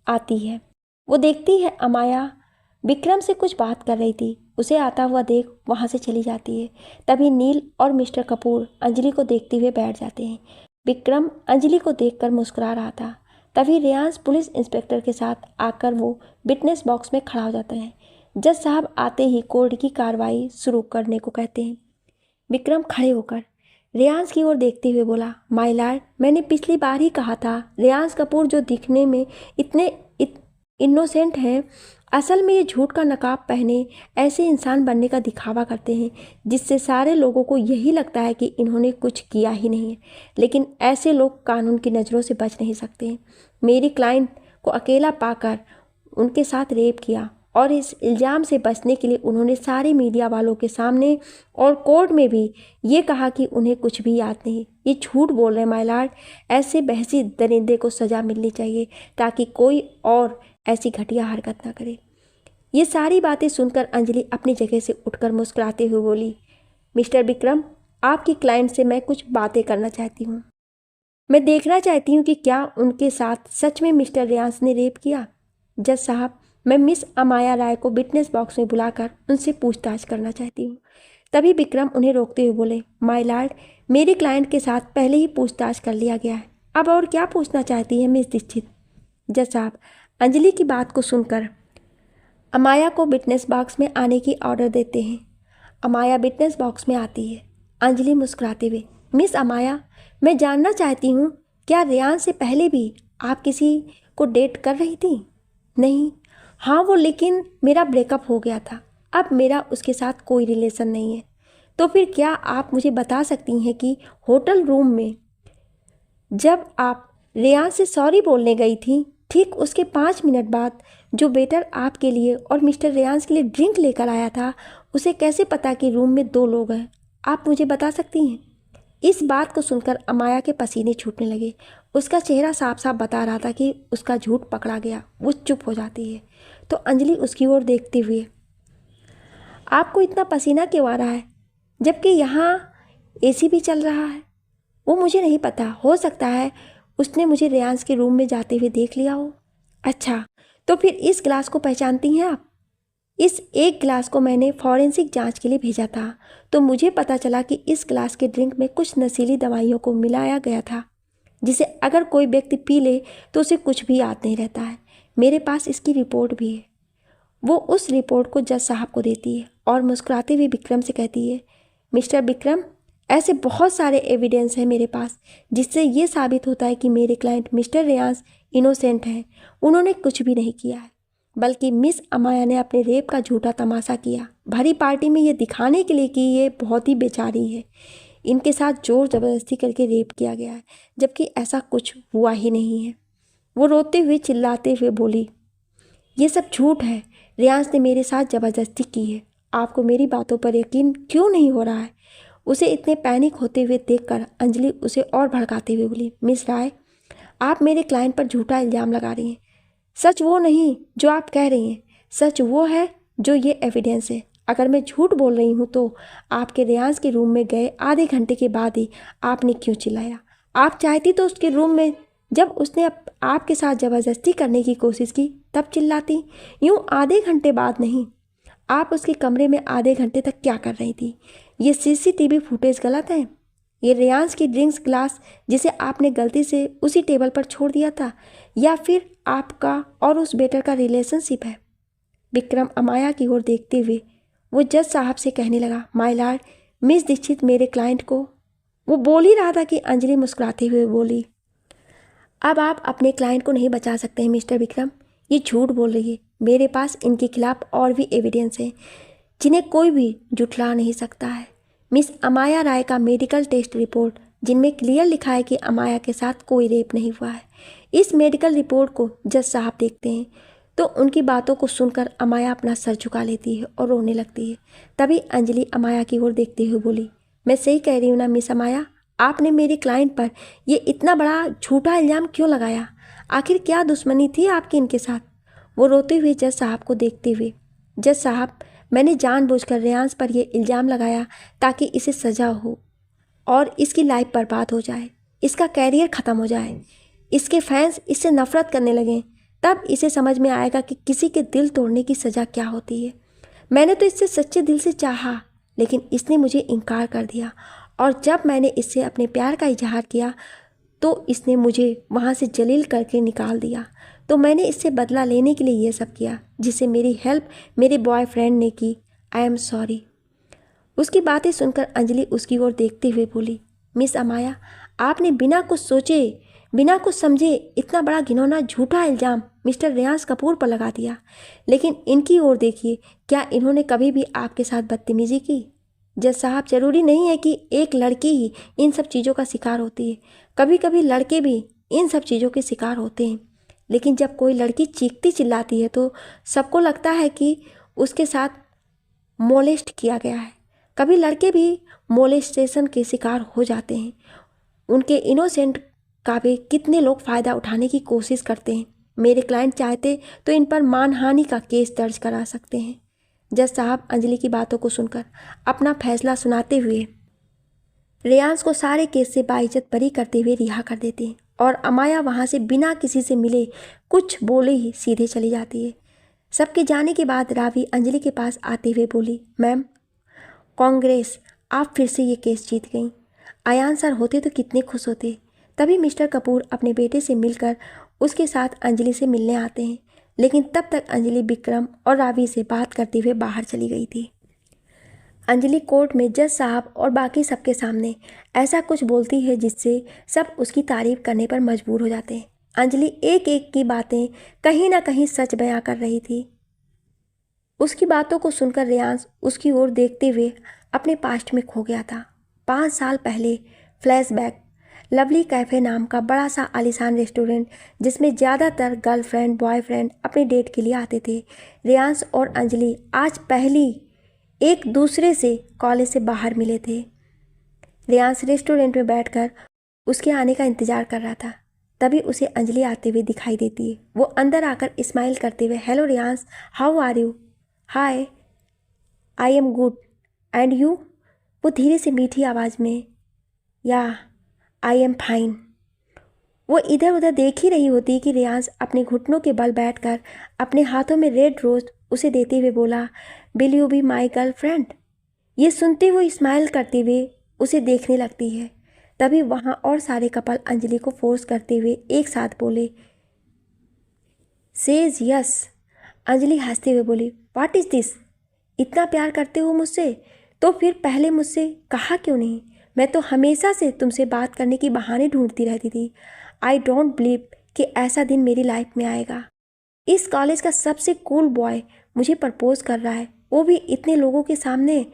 आती है। वो देखती है अमाया विक्रम से कुछ बात कर रही थी। उसे आता हुआ देख वहाँ से चली जाती है। तभी नील और मिस्टर कपूर अंजलि को देखते हुए बैठ जाते हैं। विक्रम अंजलि को देखकर मुस्कुरा रहा था। तभी रेयांश पुलिस इंस्पेक्टर के साथ आकर वो विटनेस बॉक्स में खड़ा हो जाता है। जज साहब आते ही कोर्ट की कार्रवाई शुरू करने को कहते हैं। विक्रम खड़े होकर रेयांश की ओर देखते हुए बोला, माय लॉर्ड, मैंने पिछली बार ही कहा था रेयांश कपूर जो दिखने में इतने इनोसेंट हैं, असल में ये झूठ का नकाब पहने ऐसे इंसान बनने का दिखावा करते हैं जिससे सारे लोगों को यही लगता है कि इन्होंने कुछ किया ही नहीं है। लेकिन ऐसे लोग कानून की नज़रों से बच नहीं सकते। मेरी क्लाइंट को अकेला पाकर उनके साथ रेप किया, और इस इल्ज़ाम से बचने के लिए उन्होंने सारे मीडिया वालों के सामने और कोर्ट में भी ये कहा कि उन्हें कुछ भी याद नहीं। ये झूठ बोल रहे हैं माय लॉर्ड। ऐसे बहसी दरिंदे को सज़ा मिलनी चाहिए ताकि कोई और ऐसी घटिया हरकत ना करे। ये सारी बातें सुनकर अंजलि अपनी जगह से उठकर मुस्कुराते हुए बोली, मिस्टर विक्रम, आपकी क्लाइंट से मैं कुछ बातें करना चाहती हूँ। मैं देखना चाहती हूँ कि क्या उनके साथ सच में मिस्टर रेयांश ने रेप किया। जज साहब, मैं मिस अमाया राय को विटनेस बॉक्स में बुलाकर उनसे पूछताछ करना चाहती हूँ। तभी विक्रम उन्हें रोकते हुए बोले, माय लॉर्ड, मेरी क्लाइंट के साथ पहले ही पूछताछ कर लिया गया है, अब और क्या पूछना चाहती है मिस दीक्षित? जज साहब, अंजलि की बात को सुनकर अमाया को विटनेस बॉक्स में आने की ऑर्डर देते हैं। अमाया विटनेस बॉक्स में आती है। अंजलि मुस्कुराते हुए, मिस अमाया, मैं जानना चाहती हूँ, क्या रेयांश से पहले भी आप किसी को डेट कर रही थी? नहीं। हाँ वो, लेकिन मेरा ब्रेकअप हो गया था, अब मेरा उसके साथ कोई रिलेशन नहीं है। तो फिर क्या आप मुझे बता सकती हैं कि होटल रूम में जब आप रेयांश से सॉरी बोलने गई थी, ठीक उसके 5 मिनट बाद जो वेटर आपके लिए और मिस्टर रेयांश के लिए ड्रिंक लेकर आया था, उसे कैसे पता कि रूम में 2 लोग हैं? आप मुझे बता सकती हैं? इस बात को सुनकर अमाया के पसीने छूटने लगे। उसका चेहरा साफ साफ बता रहा था कि उसका झूठ पकड़ा गया। वो चुप हो जाती है तो अंजलि उसकी ओर देखते हुए, आपको इतना पसीना क्यों आ रहा है जबकि यहाँ एसी भी चल रहा है? वो मुझे नहीं पता, हो सकता है उसने मुझे रेयांश के रूम में जाते हुए देख लिया हो। अच्छा, तो फिर इस गिलास को पहचानती हैं आप? इस एक गिलास को मैंने फॉरेंसिक जांच के लिए भेजा था तो मुझे पता चला कि इस गिलास के ड्रिंक में कुछ नशीली दवाइयों को मिलाया गया था जिसे अगर कोई व्यक्ति पी ले तो उसे कुछ भी याद नहीं रहता है। मेरे पास इसकी रिपोर्ट भी है। वो उस रिपोर्ट को जज साहब को देती है और मुस्कुराते हुए विक्रम से कहती है, मिस्टर विक्रम, ऐसे बहुत सारे एविडेंस हैं मेरे पास जिससे ये साबित होता है कि मेरे क्लाइंट मिस्टर रेयांश इनोसेंट हैं। उन्होंने कुछ भी नहीं किया है, बल्कि मिस अमाया ने अपने रेप का झूठा तमाशा किया भरी पार्टी में ये दिखाने के लिए कि ये बहुत ही बेचारी है। इनके साथ जोर ज़बरदस्ती करके रेप किया गया है जबकि ऐसा कुछ हुआ ही नहीं है। वो रोते हुए चिल्लाते हुए बोली, ये सब झूठ है। रेयांश ने मेरे साथ ज़बरदस्ती की है। आपको मेरी बातों पर यकीन क्यों नहीं हो रहा है? उसे इतने पैनिक होते हुए देखकर अंजलि उसे और भड़काते हुए बोली, मिस राय, आप मेरे क्लाइंट पर झूठा इल्ज़ाम लगा रही हैं। सच वो नहीं जो आप कह रही हैं, सच वो है जो ये एविडेंस है। अगर मैं झूठ बोल रही हूँ तो आपके रेयांश के रूम में गए आधे घंटे के बाद ही आपने क्यों चिल्लाया? आप चाहती तो उसके रूम में जब उसने आपके साथ ज़बरदस्ती करने की कोशिश की तब चिल्लाती, यूँ आधे घंटे बाद नहीं। आप उसके कमरे में आधे घंटे तक क्या कर रही थी? ये सीसीटीवी फुटेज गलत है। ये रेयांश की ड्रिंक्स ग्लास जिसे आपने गलती से उसी टेबल पर छोड़ दिया था, या फिर आपका और उस बेटर का रिलेशनशिप है? विक्रम अमाया की ओर देखते हुए वो जज साहब से कहने लगा, माय लॉर्ड, मिस दीक्षित मेरे क्लाइंट को। वो बोल ही रहा था कि अंजलि मुस्कुराते हुए बोली, अब आप अपने क्लाइंट को नहीं बचा सकते हैं मिस्टर विक्रम। ये झूठ बोल रही है। मेरे पास इनके खिलाफ और भी एविडेंस है जिन्हें कोई भी जुठला नहीं सकता है। मिस अमाया राय का मेडिकल टेस्ट रिपोर्ट जिनमें क्लियर लिखा है कि अमाया के साथ कोई रेप नहीं हुआ है। इस मेडिकल रिपोर्ट को जज साहब देखते हैं तो उनकी बातों को सुनकर अमाया अपना सर झुका लेती है और रोने लगती है। तभी अंजलि अमाया की ओर देखते हुए बोली, मैं सही कह रही हूँ ना मिस अमाया? आपने मेरे क्लाइंट पर ये इतना बड़ा झूठा इल्ज़ाम क्यों लगाया? आखिर क्या दुश्मनी थी आपकी इनके साथ? वो रोते हुए जज साहब को देखते हुए, जज साहब, मैंने जानबूझकर रेयांश पर यह इल्ज़ाम लगाया ताकि इसे सज़ा हो और इसकी लाइफ बर्बाद हो जाए, इसका कैरियर ख़त्म हो जाए, इसके फैंस इससे नफ़रत करने लगें। तब इसे समझ में आएगा कि किसी के दिल तोड़ने की सज़ा क्या होती है। मैंने तो इससे सच्चे दिल से चाहा, लेकिन इसने मुझे इनकार कर दिया और जब मैंने इससे अपने प्यार का इजहार किया तो इसने मुझे वहाँ से जलील करके निकाल दिया। तो मैंने इससे बदला लेने के लिए ये सब किया जिससे मेरी हेल्प मेरे बॉयफ्रेंड ने की। I am sorry. उसकी बातें सुनकर अंजलि उसकी ओर देखते हुए बोली, मिस अमाया, आपने बिना कुछ सोचे बिना कुछ समझे इतना बड़ा घिनौना झूठा इल्ज़ाम मिस्टर रेयांश कपूर पर लगा दिया। लेकिन इनकी ओर देखिए, क्या इन्होंने कभी भी आपके साथ बदतमीजी की? जज साहब, जरूरी नहीं है कि एक लड़की ही इन सब चीज़ों का शिकार होती है। कभी कभी लड़के भी इन सब चीज़ों के शिकार होते हैं। लेकिन जब कोई लड़की चीखती चिल्लाती है तो सबको लगता है कि उसके साथ मोलेस्ट किया गया है। कभी लड़के भी मोलेस्टेशन के शिकार हो जाते हैं। उनके इनोसेंट का भी कितने लोग फ़ायदा उठाने की कोशिश करते हैं। मेरे क्लाइंट चाहते तो इन पर मानहानि का केस दर्ज करा सकते हैं। जज साहब अंजलि की बातों को सुनकर अपना फैसला सुनाते हुए रेयांश को सारे केस से बाइज्जत बरी करते हुए रिहा कर देते हैं और अमाया वहाँ से बिना किसी से मिले कुछ बोले ही सीधे चली जाती है। सबके जाने के बाद रावी अंजलि के पास आते हुए बोली, मैम, कांग्रेस, आप फिर से ये केस जीत गई। अयान सर होते तो कितने खुश होते। तभी मिस्टर कपूर अपने बेटे से मिलकर उसके साथ अंजलि से मिलने आते हैं, लेकिन तब तक अंजलि विक्रम और रावी से बात करते हुए बाहर चली गई थी। अंजलि कोर्ट में जज साहब और बाकी सबके सामने ऐसा कुछ बोलती है जिससे सब उसकी तारीफ करने पर मजबूर हो जाते हैं। अंजलि एक एक की बातें कहीं ना कहीं सच बयां कर रही थी। उसकी बातों को सुनकर रेयांश उसकी ओर देखते हुए अपने पास्ट में खो गया था। 5 साल पहले फ्लैशबैक। लवली कैफ़े नाम का बड़ा सा आलीशान रेस्टोरेंट जिसमें ज़्यादातर गर्लफ्रेंड बॉयफ्रेंड अपने डेट के लिए आते थे। रेयांश और अंजलि आज पहली एक दूसरे से कॉलेज से बाहर मिले थे। रियांश रेस्टोरेंट में बैठकर उसके आने का इंतजार कर रहा था। तभी उसे अंजलि आते हुए दिखाई देती है। वो अंदर आकर स्माइल करते हुए, hello Riyansh, how are you? Hi, I am good, and you? वो धीरे से मीठी आवाज़ में, या आई एम फाइन। वो इधर उधर देख ही रही होती कि रियांश अपने घुटनों के बल बैठकर अपने हाथों में रेड रोज उसे देते हुए बोला, will you be my girlfriend? ये सुनते हुए स्माइल करते हुए उसे देखने लगती है। तभी वहाँ और सारे कपल अंजलि को फोर्स करते हुए एक साथ बोले, सेज यस। अंजलि हंसते हुए बोली, व्हाट इज़ दिस? इतना प्यार करते हो मुझसे तो फिर पहले मुझसे कहा क्यों नहीं? मैं तो हमेशा से तुमसे बात करने की बहाने ढूंढती रहती थी। आई डोंट बिलीव कि ऐसा दिन मेरी लाइफ में आएगा। इस कॉलेज का सबसे कूल बॉय मुझे प्रपोज कर रहा है, वो भी इतने लोगों के सामने।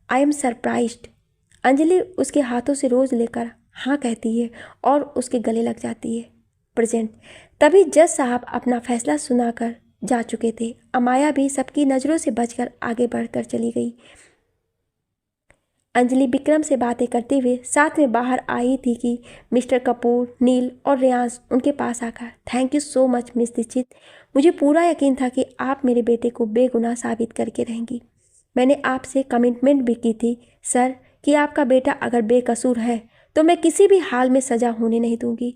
I am surprised. अंजलि उसके हाथों से रोज़ लेकर हाँ कहती है और उसके गले लग जाती है। प्रेजेंट। तभी जज साहब अपना फैसला सुनाकर जा चुके थे। अमाया भी सबकी नज़रों से बचकर आगे बढ़कर चली गई। अंजलि विक्रम से बातें करते हुए साथ में बाहर आई थी कि मिस्टर कपूर, नील और रियांश उनके पास आकर, thank you so much miss Dixit. मुझे पूरा यकीन था कि आप मेरे बेटे को बेगुनाह साबित करके रहेंगी। मैंने आपसे कमिटमेंट भी की थी सर कि आपका बेटा अगर बेकसूर है तो मैं किसी भी हाल में सज़ा होने नहीं दूंगी।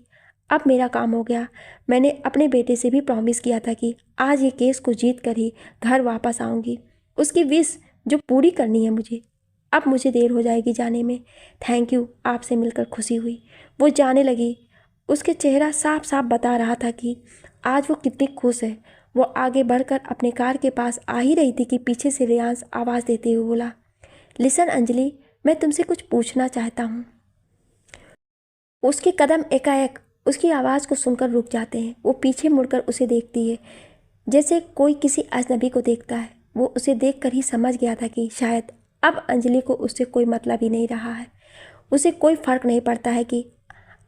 अब मेरा काम हो गया। मैंने अपने बेटे से भी प्रॉमिस किया था कि आज ये केस को जीत कर ही घर वापस आऊँगी। उसकी विश जो पूरी करनी है मुझे। अब मुझे देर हो जाएगी जाने में। थैंक यू, आपसे मिलकर खुशी हुई। वो जाने लगी। उसके चेहरा साफ साफ बता रहा था कि आज वो कितनी खुश है। वो आगे बढ़कर अपने कार के पास आ ही रही थी कि पीछे से रियांश आवाज़ देते हुए बोला, लिसन अंजलि, मैं तुमसे कुछ पूछना चाहता हूँ। उसके कदम एकाएक उसकी आवाज़ को सुनकर रुक जाते हैं। वो पीछे मुड़कर उसे देखती है जैसे कोई किसी अजनबी को देखता है। वो उसे देखकर ही समझ गया था कि शायद अब अंजलि को उससे कोई मतलब ही नहीं रहा है। उसे कोई फ़र्क नहीं पड़ता है कि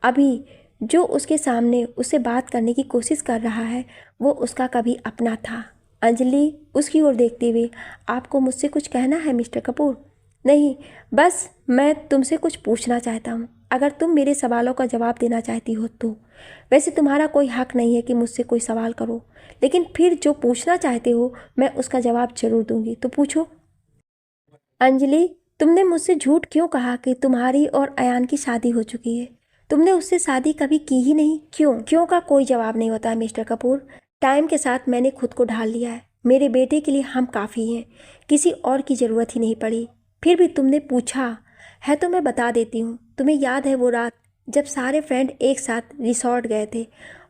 अभी जो उसके सामने उससे बात करने की कोशिश कर रहा है वो उसका कभी अपना था। अंजलि उसकी ओर देखते हुए, आपको मुझसे कुछ कहना है मिस्टर कपूर? नहीं, बस मैं तुमसे कुछ पूछना चाहता हूँ, अगर तुम मेरे सवालों का जवाब देना चाहती हो तो। वैसे तुम्हारा कोई हक नहीं है कि मुझसे कोई सवाल करो, लेकिन फिर जो पूछना चाहते हो मैं उसका जवाब जरूर दूंगी, तो पूछो। अंजलि, तुमने मुझसे झूठ क्यों कहा कि तुम्हारी और अयान की शादी हो चुकी है? तुमने उससे शादी कभी की ही नहीं। क्यों का कोई जवाब नहीं होता है मिस्टर कपूर। टाइम के साथ मैंने खुद को ढाल लिया है। मेरे बेटे के लिए हम काफ़ी हैं, किसी और की ज़रूरत ही नहीं पड़ी। फिर भी तुमने पूछा है तो मैं बता देती हूँ। तुम्हें याद है वो रात जब सारे फ्रेंड एक साथ रिसॉर्ट गए थे?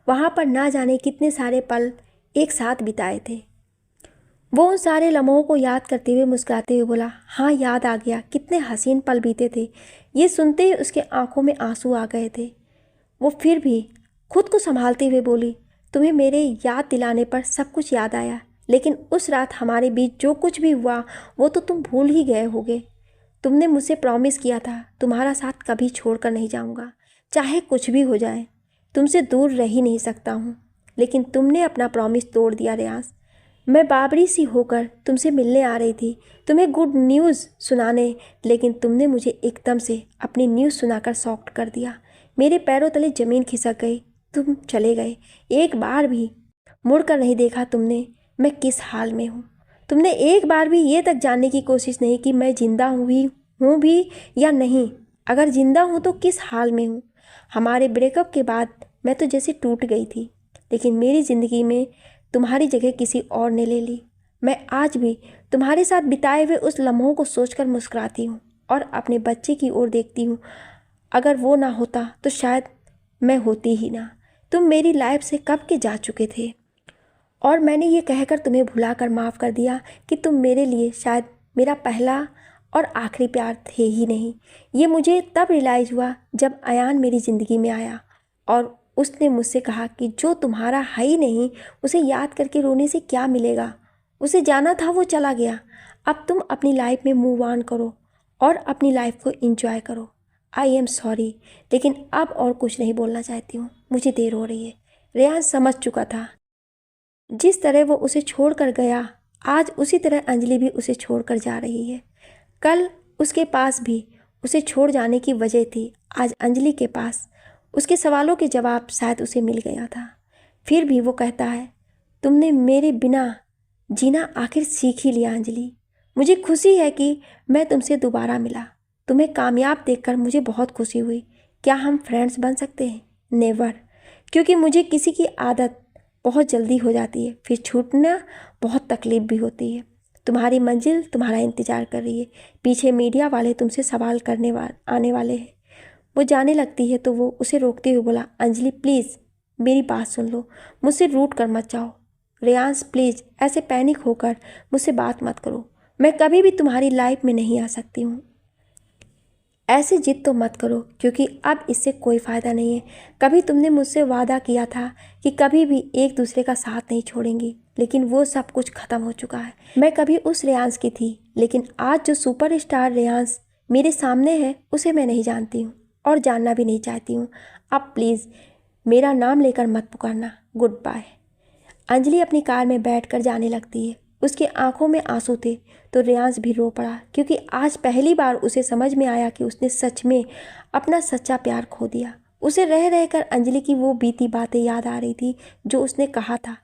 वहाँ पर ना जाने कितने सारे पल एक साथ बिताए थे। वो उन सारे लम्हों को याद करते हुए मुस्कुराते हुए बोला, हाँ याद आ गया, कितने हसीन पल बीते थे। ये सुनते ही उसके आंखों में आंसू आ गए थे। वो फिर भी खुद को संभालते हुए बोली, तुम्हें मेरे याद दिलाने पर सब कुछ याद आया, लेकिन उस रात हमारे बीच जो कुछ भी हुआ वो तो तुम भूल ही गए होगे। तुमने मुझसे प्रॉमिस किया था तुम्हारा साथ कभी छोड़कर नहीं जाऊंगा, चाहे कुछ भी हो जाए। तुमसे दूर रह ही नहीं सकता हूँ, लेकिन तुमने अपना प्रॉमिस तोड़ दिया रियाज। मैं बाबरी सी होकर तुमसे मिलने आ रही थी, तुम्हें गुड न्यूज़ सुनाने, लेकिन तुमने मुझे एकदम से अपनी न्यूज़ सुनाकर शॉक्ड कर दिया। मेरे पैरों तले ज़मीन खिसक गई। तुम चले गए, एक बार भी मुड़कर नहीं देखा तुमने मैं किस हाल में हूँ। तुमने एक बार भी ये तक जानने की कोशिश नहीं की मैं जिंदा हूँ भी या नहीं। अगर जिंदा हूँ तो किस हाल में हूँ। हमारे ब्रेकअप के बाद मैं तो जैसे टूट गई थी, लेकिन मेरी ज़िंदगी में तुम्हारी जगह किसी और ने ले ली। मैं आज भी तुम्हारे साथ बिताए हुए उस लम्हों को सोचकर मुस्कुराती हूँ और अपने बच्चे की ओर देखती हूँ। अगर वो ना होता तो शायद मैं होती ही ना। तुम मेरी लाइफ से कब के जा चुके थे और मैंने ये कहकर तुम्हें भुलाकर माफ़ कर दिया कि तुम मेरे लिए शायद मेरा पहला और आखिरी प्यार थे ही नहीं। ये मुझे तब रियलाइज़ हुआ जब अयान मेरी ज़िंदगी में आया और उसने मुझसे कहा कि जो तुम्हारा है ही नहीं उसे याद करके रोने से क्या मिलेगा। उसे जाना था, वो चला गया। अब तुम अपनी लाइफ में मूव ऑन करो और अपनी लाइफ को एंजॉय करो। आई एम सॉरी, लेकिन अब और कुछ नहीं बोलना चाहती हूँ, मुझे देर हो रही है। रेहान समझ चुका था जिस तरह वो उसे छोड़कर गया, आज उसी तरह अंजलि भी उसे छोड़कर जा रही है। कल उसके पास भी उसे छोड़ जाने की वजह थी। आज अंजलि के पास उसके सवालों के जवाब शायद उसे मिल गया था। फिर भी वो कहता है, तुमने मेरे बिना जीना आखिर सीख ही लिया अंजलि। मुझे खुशी है कि मैं तुमसे दोबारा मिला। तुम्हें कामयाब देखकर मुझे बहुत खुशी हुई। क्या हम फ्रेंड्स बन सकते हैं? नेवर, क्योंकि मुझे किसी की आदत बहुत जल्दी हो जाती है, फिर छूटना बहुत तकलीफ भी होती है। तुम्हारी मंजिल तुम्हारा इंतजार कर रही है। पीछे मीडिया वाले तुमसे सवाल करने आने वाले हैं। वो जाने लगती है तो वो उसे रोकते हुए बोला, अंजलि प्लीज़ मेरी बात सुन लो, मुझसे रूठ कर मत जाओ। रेयांश प्लीज़ ऐसे पैनिक होकर मुझसे बात मत करो। मैं कभी भी तुम्हारी लाइफ में नहीं आ सकती हूँ। ऐसे जिद तो मत करो, क्योंकि अब इससे कोई फ़ायदा नहीं है। कभी तुमने मुझसे वादा किया था कि कभी भी एक दूसरे का साथ नहीं छोड़ेंगी, लेकिन वो सब कुछ ख़त्म हो चुका है। मैं कभी उस रेयांश की थी, लेकिन आज जो सुपरस्टार रेयांश मेरे सामने है उसे मैं नहीं जानती हूँ और जानना भी नहीं चाहती हूँ। अब प्लीज़ मेरा नाम लेकर मत पुकारना। Good bye. अंजलि अपनी कार में बैठकर जाने लगती है। उसकी आंखों में आंसू थे तो रेयांश भी रो पड़ा, क्योंकि आज पहली बार उसे समझ में आया कि उसने सच में अपना सच्चा प्यार खो दिया। उसे रह रहकर अंजलि की वो बीती बातें याद आ रही थी जो उसने कहा था,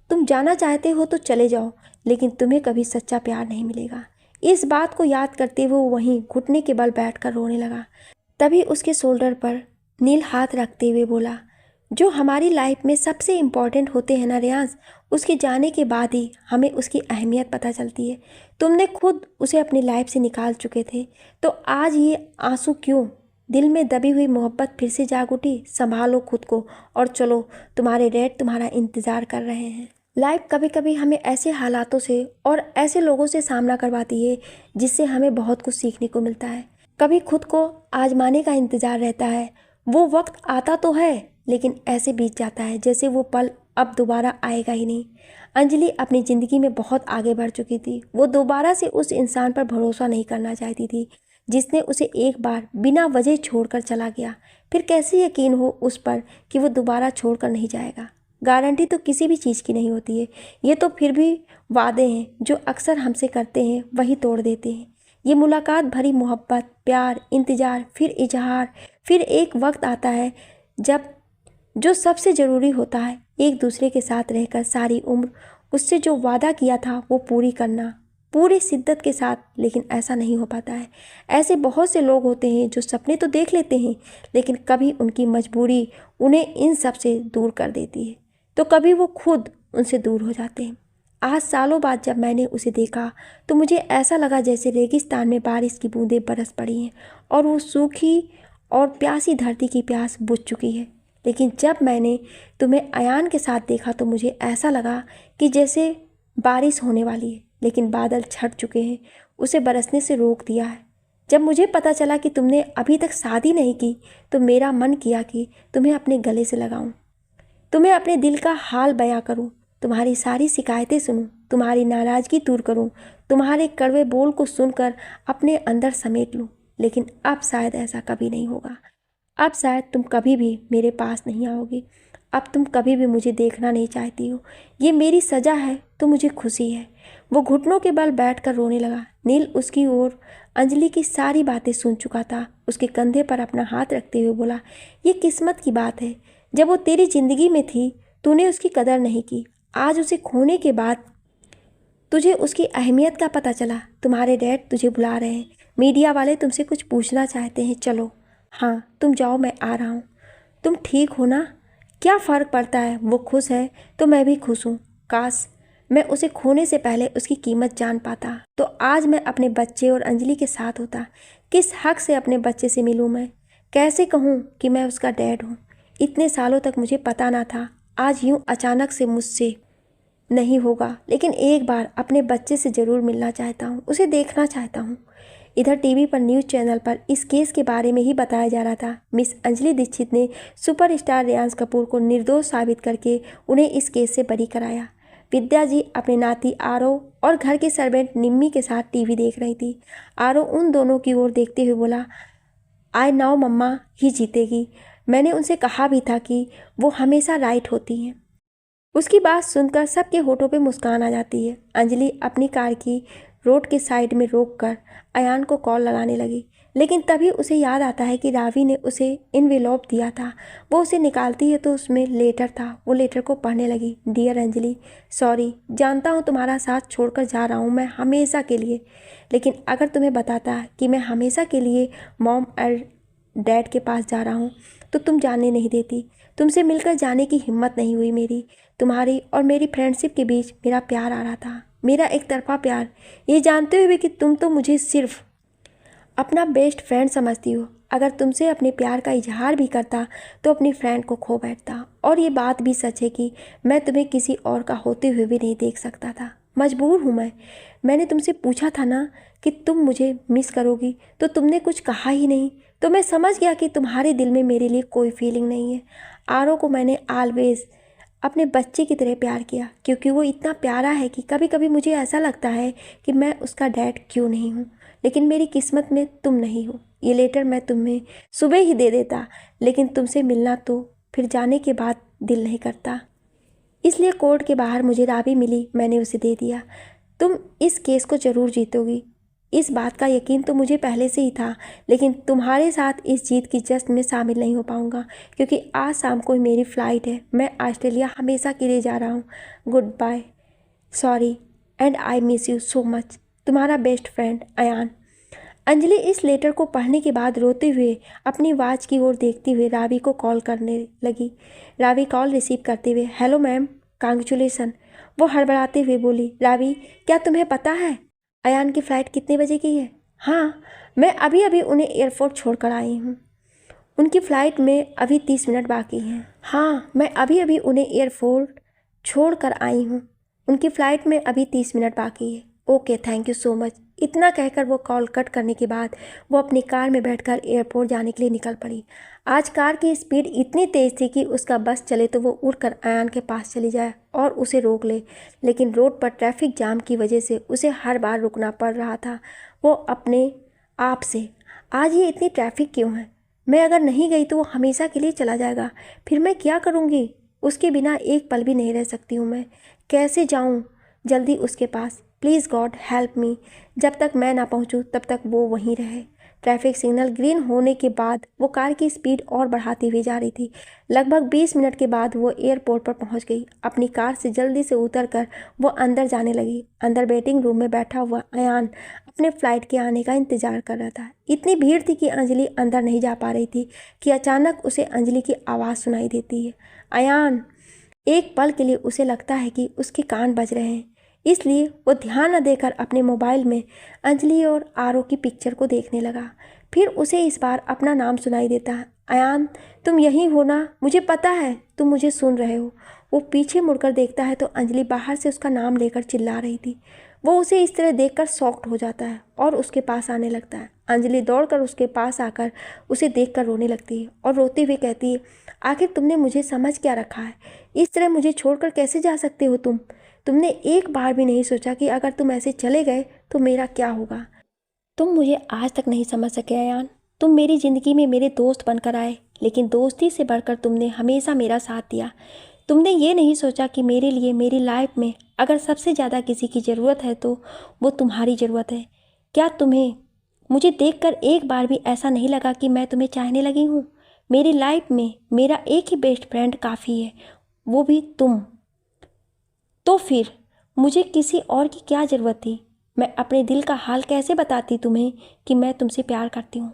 तुम जाना चाहते हो तो चले जाओ, लेकिन तुम्हें कभी सच्चा प्यार नहीं मिलेगा। इस बात को याद करते हुए वो वहीं घुटने के बल बैठकर रोने लगा। तभी उसके शोल्डर पर नील हाथ रखते हुए बोला, जो हमारी लाइफ में सबसे इम्पॉर्टेंट होते हैं ना रेयांश, उसके जाने के बाद ही हमें उसकी अहमियत पता चलती है। तुमने खुद उसे अपनी लाइफ से निकाल चुके थे, तो आज ये आंसू क्यों? दिल में दबी हुई मोहब्बत फिर से जाग उठी। संभालो खुद को और चलो, तुम्हारे डैड तुम्हारा इंतज़ार कर रहे हैं। लाइफ कभी कभी हमें ऐसे हालातों से और ऐसे लोगों से सामना करवाती है जिससे हमें बहुत कुछ सीखने को मिलता है। कभी खुद को आजमाने का इंतज़ार रहता है। वो वक्त आता तो है, लेकिन ऐसे बीत जाता है जैसे वो पल अब दोबारा आएगा ही नहीं। अंजलि अपनी ज़िंदगी में बहुत आगे बढ़ चुकी थी। वो दोबारा से उस इंसान पर भरोसा नहीं करना चाहती थी जिसने उसे एक बार बिना वजह छोड़कर चला गया। फिर कैसे यकीन हो उस पर कि वो दोबारा छोड़कर नहीं जाएगा? गारंटी तो किसी भी चीज़ की नहीं होती है। ये तो फिर भी वादे हैं जो अक्सर हमसे करते हैं वही तोड़ देते हैं। ये मुलाकात भरी मोहब्बत, प्यार, इंतज़ार, फिर इजहार, फिर एक वक्त आता है जब जो सबसे ज़रूरी होता है एक दूसरे के साथ रहकर सारी उम्र उससे जो वादा किया था वो पूरी करना, पूरी शिद्दत के साथ। लेकिन ऐसा नहीं हो पाता है। ऐसे बहुत से लोग होते हैं जो सपने तो देख लेते हैं, लेकिन कभी उनकी मजबूरी उन्हें इन सब से दूर कर देती है, तो कभी वो खुद उनसे दूर हो जाते हैं। आज सालों बाद जब मैंने उसे देखा तो मुझे ऐसा लगा जैसे रेगिस्तान में बारिश की बूंदें बरस पड़ी हैं और वो सूखी और प्यासी धरती की प्यास बुझ चुकी है। लेकिन जब मैंने तुम्हें अयान के साथ देखा तो मुझे ऐसा लगा कि जैसे बारिश होने वाली है, लेकिन बादल छट चुके हैं, उसे बरसने से रोक दिया है। जब मुझे पता चला कि तुमने अभी तक शादी नहीं की तो मेरा मन किया कि तुम्हें अपने गले से लगाऊं, तुम्हें अपने दिल का हाल बयां करूं, तुम्हारी सारी शिकायतें सुनूं, तुम्हारी नाराज़गी दूर करूं, तुम्हारे कड़वे बोल को सुनकर अपने अंदर समेट लूं। लेकिन अब शायद ऐसा कभी नहीं होगा। अब शायद तुम कभी भी मेरे पास नहीं आओगी। अब तुम कभी भी मुझे देखना नहीं चाहती हो। ये मेरी सज़ा है तो मुझे खुशी है। वो घुटनों के बल बैठकर रोने लगा। नील उसकी ओर अंजलि की सारी बातें सुन चुका था। उसके कंधे पर अपना हाथ रखते हुए बोला, ये किस्मत की बात है। जब वो तेरी ज़िंदगी में थी तूने उसकी कदर नहीं की। आज उसे खोने के बाद तुझे उसकी अहमियत का पता चला। तुम्हारे डैड तुझे बुला रहे हैं, मीडिया वाले तुमसे कुछ पूछना चाहते हैं। चलो, हाँ तुम जाओ, मैं आ रहा हूँ। तुम ठीक हो ना? क्या फ़र्क पड़ता है? वो खुश है तो मैं भी खुश हूँ। काश मैं उसे खोने से पहले उसकी कीमत जान पाता तो आज मैं अपने बच्चे और अंजलि के साथ होता। किस हक से अपने बच्चे से मिलूँ मैं? कैसे कहूँ कि मैं उसका डैड हूँ? इतने सालों तक मुझे पता ना था, आज यूँ अचानक से मुझसे नहीं होगा। लेकिन एक बार अपने बच्चे से ज़रूर मिलना चाहता हूँ, उसे देखना चाहता हूँ। इधर टीवी पर न्यूज़ चैनल पर इस केस के बारे में ही बताया जा रहा था। मिस अंजलि दीक्षित ने सुपरस्टार रेयांश कपूर को निर्दोष साबित करके उन्हें इस केस से बरी कराया। विद्या जी अपने नाती आरव और घर की सर्वेंट निम्मी के साथ टीवी देख रही थी। आरव उन दोनों की ओर देखते हुए बोला, आई नाउ मम्मा ही जीतेगी। मैंने उनसे कहा भी था कि वो हमेशा राइट होती हैं। उसकी बात सुनकर सबके होठों पे मुस्कान आ जाती है। अंजलि अपनी कार की रोड के साइड में रोककर अयान को कॉल लगाने लगी। लेकिन तभी उसे याद आता है कि रावी ने उसे इन्वेलॉप दिया था। वो उसे निकालती है तो उसमें लेटर था। वो लेटर को पढ़ने लगी। डियर अंजलि, सॉरी, जानता हूँ तुम्हारा साथ छोड़कर जा रहा हूँ मैं हमेशा के लिए, लेकिन अगर तुम्हें बताता कि मैं हमेशा के लिए मॉम और डैड के पास जा रहा हूँ तो तुम जाने नहीं देती। तुमसे मिलकर जाने की हिम्मत नहीं हुई मेरी। तुम्हारी और मेरी फ्रेंडशिप के बीच मेरा प्यार आ रहा था, मेरा एक तरफा प्यार, ये जानते हुए भी कि तुम तो मुझे सिर्फ अपना बेस्ट फ्रेंड समझती हो। अगर तुमसे अपने प्यार का इजहार भी करता तो अपनी फ्रेंड को खो बैठता। और ये बात भी सच है कि मैं तुम्हें किसी और का होते हुए भी नहीं देख सकता था। मजबूर हूँ मैंने तुमसे पूछा था ना कि तुम मुझे मिस करोगी, तो तुमने कुछ कहा ही नहीं। तो मैं समझ गया कि तुम्हारे दिल में मेरे लिए कोई फीलिंग नहीं है। आरो को मैंने ऑलवेज अपने बच्चे की तरह प्यार किया, क्योंकि वो इतना प्यारा है कि कभी कभी मुझे ऐसा लगता है कि मैं उसका डैड क्यों नहीं हूँ। लेकिन मेरी किस्मत में तुम नहीं हो। ये लेटर मैं तुम्हें सुबह ही दे देता, लेकिन तुमसे मिलना तो फिर जाने के बाद दिल नहीं करता। इसलिए कोर्ट के बाहर मुझे रावी मिली, मैंने उसे दे दिया। तुम इस केस को ज़रूर जीतोगी, इस बात का यकीन तो मुझे पहले से ही था, लेकिन तुम्हारे साथ इस जीत की जश्न में शामिल नहीं हो पाऊंगा, क्योंकि आज शाम को मेरी फ़्लाइट है। मैं ऑस्ट्रेलिया हमेशा के लिए जा रहा हूँ। Good bye, sorry and I miss you so much. तुम्हारा बेस्ट फ्रेंड अयान। अंजलि इस लेटर को पढ़ने के बाद रोते हुए अपनी वॉच की ओर देखते हुए रावी को कॉल करने लगी। रावी कॉल रिसीव करते हुए, हेलो मैम, कांग्रेचुलेसन, वो हड़बड़ाते हुए बोली। रावी, क्या तुम्हें पता है अयान की फ़्लाइट कितने बजे की है? हाँ, मैं अभी अभी उन्हें एयरपोर्ट छोड़कर आई हूँ। उनकी फ़्लाइट में अभी 30 मिनट बाकी हैं। हाँ, मैं अभी अभी उन्हें एयरपोर्ट छोड़ कर आई हूँ। उनकी फ़्लाइट में अभी 30 मिनट बाकी है। Okay, thank you so much. इतना कहकर वो कॉल कट करने के बाद वो अपनी कार में बैठकर एयरपोर्ट जाने के लिए निकल पड़ी। आज कार की स्पीड इतनी तेज़ थी कि उसका बस चले तो वो उड़कर अयान के पास चली जाए और उसे रोक ले, लेकिन रोड पर ट्रैफिक जाम की वजह से उसे हर बार रुकना पड़ रहा था। वो अपने आप से, आज ये इतनी ट्रैफिक क्यों है? मैं अगर नहीं गई तो वो हमेशा के लिए चला जाएगा। फिर मैं क्या करूँगी? उसके बिना एक पल भी नहीं रह सकती हूँ मैं। कैसे जाऊँ जल्दी उसके पास? Please God help me. जब तक मैं ना पहुँचूँ तब तक वो वहीं रहे। ट्रैफिक सिग्नल ग्रीन होने के बाद वो कार की स्पीड और बढ़ाती हुई जा रही थी। लगभग 20 मिनट के बाद वो एयरपोर्ट पर पहुंच गई। अपनी कार से जल्दी से उतरकर वो अंदर जाने लगी। अंदर वेटिंग रूम में बैठा हुआ अयान अपने फ़्लाइट के आने का इंतज़ार कर रहा था। इतनी भीड़ थी कि अंजलि अंदर नहीं जा पा रही थी कि अचानक उसे अंजलि की आवाज़ सुनाई देती है, अयान। एक पल के लिए उसे लगता है कि उसके कान बज रहे हैं, इसलिए वो ध्यान न देकर अपने मोबाइल में अंजलि और आरो की पिक्चर को देखने लगा। फिर उसे इस बार अपना नाम सुनाई देता है, अयान, तुम यहीं हो ना? मुझे पता है तुम मुझे सुन रहे हो। वो पीछे मुड़कर देखता है तो अंजलि बाहर से उसका नाम लेकर चिल्ला रही थी। वो उसे इस तरह देखकर शॉक्ड हो जाता है और उसके पास आने लगता है। अंजलि दौड़कर उसके पास आकर उसे देखकर रोने लगती है और रोते हुए कहती है, आखिर तुमने मुझे समझ क्या रखा है? इस तरह मुझे छोड़कर कैसे जा सकते हो तुम? तुमने एक बार भी नहीं सोचा कि अगर तुम ऐसे चले गए तो मेरा क्या होगा? तुम मुझे आज तक नहीं समझ सके अयान। तुम मेरी ज़िंदगी में मेरे दोस्त बनकर आए, लेकिन दोस्ती से बढ़कर तुमने हमेशा मेरा साथ दिया। तुमने ये नहीं सोचा कि मेरे लिए मेरी लाइफ में अगर सबसे ज़्यादा किसी की ज़रूरत है तो वो तुम्हारी ज़रूरत है। क्या तुम्हें मुझे देखकर एक बार भी ऐसा नहीं लगा कि मैं तुम्हें चाहने लगी हूँ? मेरी लाइफ में मेरा एक ही बेस्ट फ्रेंड काफ़ी है, वो भी तुम। तो फिर मुझे किसी और की क्या ज़रूरत थी? मैं अपने दिल का हाल कैसे बताती तुम्हें कि मैं तुमसे प्यार करती हूँ?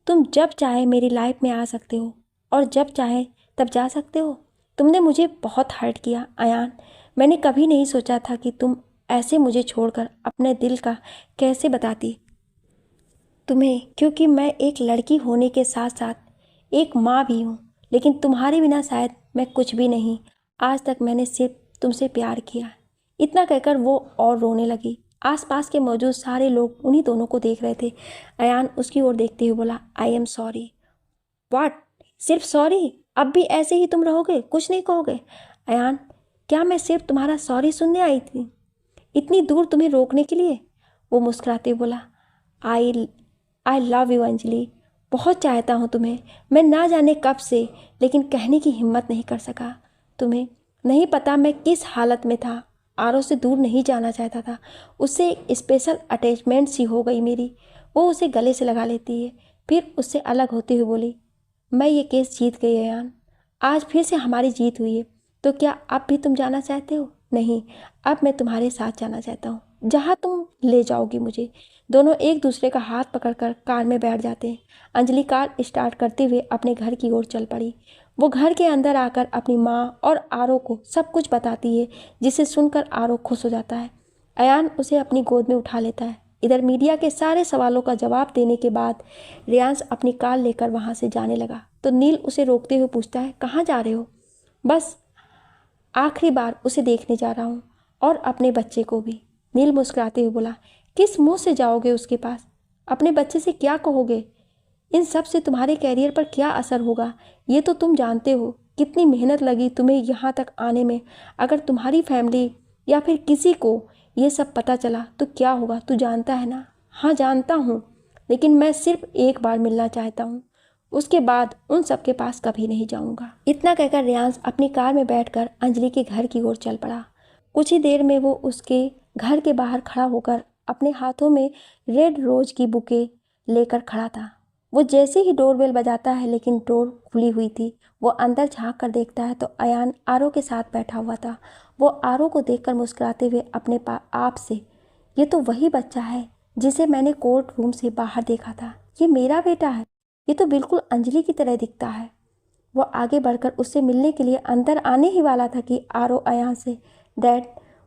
तुम जब चाहे मेरी लाइफ में आ सकते हो और जब चाहे तब जा सकते हो। तुमने मुझे बहुत हर्ट किया अयान। मैंने कभी नहीं सोचा था कि तुम ऐसे मुझे छोड़कर अपने दिल का कैसे बताती तुम्हें, क्योंकि मैं एक लड़की होने के साथ साथ एक माँ भी हूँ। लेकिन तुम्हारे बिना शायद मैं कुछ भी नहीं। आज तक मैंने सिर्फ तुमसे प्यार किया। इतना कहकर वो और रोने लगी। आसपास के मौजूद सारे लोग उन्हीं दोनों को देख रहे थे। अयान उसकी ओर देखते हुए बोला, आई एम सॉरी। व्हाट? सिर्फ सॉरी? अब भी ऐसे ही तुम रहोगे, कुछ नहीं कहोगे? अयान, क्या मैं सिर्फ तुम्हारा सॉरी सुनने आई थी, इतनी दूर तुम्हें रोकने के लिए? वो मुस्कुराते हुए बोला, आई आई लव यू अंजलि। बहुत चाहता हूँ तुम्हें, मैं ना जाने कब से, लेकिन कहने की हिम्मत नहीं कर सका। तुम्हें नहीं पता मैं किस हालत में था। आरो से दूर नहीं जाना चाहता था, उससे एक स्पेशल अटैचमेंट सी हो गई मेरी। वो उसे गले से लगा लेती है, फिर उससे अलग होते हुए बोली, मैं ये केस जीत गई अयान, आज फिर से हमारी जीत हुई है। तो क्या अब भी तुम जाना चाहते हो? नहीं, अब मैं तुम्हारे साथ जाना चाहता हूँ, जहाँ तुम ले जाओगी मुझे। दोनों एक दूसरे का हाथ पकड़कर कार में बैठ जाते हैं। अंजलि कार स्टार्ट करते हुए अपने घर की ओर चल पड़ी। वो घर के अंदर आकर अपनी माँ और आरो को सब कुछ बताती है, जिसे सुनकर आरो खुश हो जाता है। अयान उसे अपनी गोद में उठा लेता है। इधर मीडिया के सारे सवालों का जवाब देने के बाद रियांश अपनी कार लेकर वहाँ से जाने लगा तो नील उसे रोकते हुए पूछता है, कहाँ जा रहे हो? बस आखिरी बार उसे देखने जा रहा हूँ, और अपने बच्चे को भी। नील मुस्कुराते हुए बोला, किस मुंह से जाओगे उसके पास? अपने बच्चे से क्या कहोगे? इन सब से तुम्हारे कैरियर पर क्या असर होगा, ये तो तुम जानते हो। कितनी मेहनत लगी तुम्हें यहाँ तक आने में। अगर तुम्हारी फैमिली या फिर किसी को ये सब पता चला तो क्या होगा, तू जानता है ना? हाँ जानता हूँ, लेकिन मैं सिर्फ एक बार मिलना चाहता हूँ, उसके बाद उन सबके पास कभी नहीं जाऊँगा। इतना कहकर रियांश अपनी कार में बैठकर अंजलि के घर की ओर चल पड़ा। कुछ ही देर में वो उसके घर के बाहर खड़ा होकर अपने हाथों में रेड रोज की बुके लेकर खड़ा था। वो जैसे ही डोरबेल बजाता है, लेकिन डोर खुली हुई थी। वो अंदर झांक कर देखता है तो अयान आरो के साथ बैठा हुआ था। वो आरो को देखकर मुस्कुराते हुए अपने आप से, ये तो वही बच्चा है जिसे मैंने कोर्ट रूम से बाहर देखा था। ये मेरा बेटा है, ये तो बिल्कुल अंजलि की तरह दिखता है। वो आगे बढ़कर उससे मिलने के लिए अंदर आने ही वाला था कि आरो अयान से, डैड,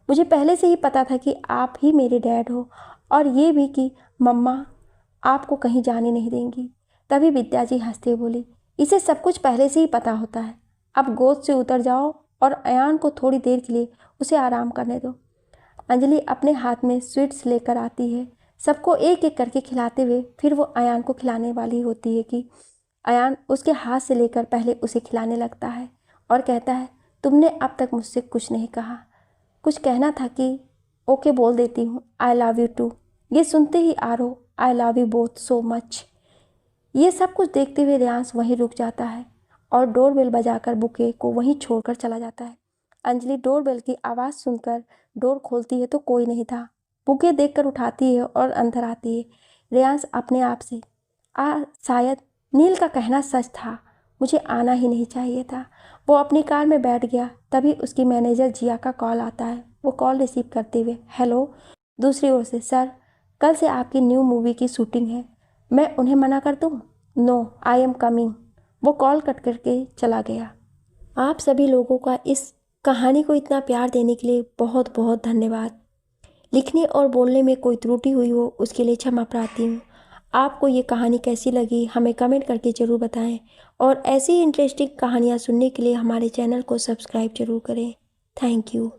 मुझे पहले से ही पता था कि आप ही मेरे डैड हो, और ये भी कि मम्मा आपको कहीं जाने नहीं देंगी। तभी विद्या जी हंसते बोली, इसे सब कुछ पहले से ही पता होता है। अब गोद से उतर जाओ और अयान को थोड़ी देर के लिए उसे आराम करने दो। अंजलि अपने हाथ में स्वीट्स लेकर आती है, सबको एक एक करके खिलाते हुए। फिर वो अयान को खिलाने वाली होती है कि अयान उसके हाथ से लेकर पहले उसे खिलाने लगता है और कहता है, तुमने अब तक मुझसे कुछ नहीं कहा। कुछ कहना था कि ओके बोल देती हूँ, आई लव यू टू। ये सुनते ही आरो, I love you both so much. ये सब कुछ देखते हुए रियांश वहीं रुक जाता है और डोरबेल बजाकर बुके को वहीं छोड़कर चला जाता है। अंजलि डोरबेल की आवाज़ सुनकर डोर खोलती है तो कोई नहीं था। बुके देखकर उठाती है और अंदर आती है। रियांश अपने आप से, शायद नील का कहना सच था, मुझे आना ही नहीं चाहिए था। वो अपनी कार में बैठ गया। तभी उसकी मैनेजर जिया का कॉल आता है। वो कॉल रिसीव करते हुए, हेलो। दूसरी ओर से, सर, कल से आपकी न्यू मूवी की शूटिंग है, मैं उन्हें मना कर दूँ? No, I am coming. वो कॉल कट करके चला गया। आप सभी लोगों का इस कहानी को इतना प्यार देने के लिए बहुत बहुत धन्यवाद। लिखने और बोलने में कोई त्रुटि हुई हो उसके लिए क्षमा प्रार्थी हूँ। आपको ये कहानी कैसी लगी हमें कमेंट करके ज़रूर बताएं, और ऐसी ही इंटरेस्टिंग कहानियाँ सुनने के लिए हमारे चैनल को सब्सक्राइब जरूर करें। Thank you.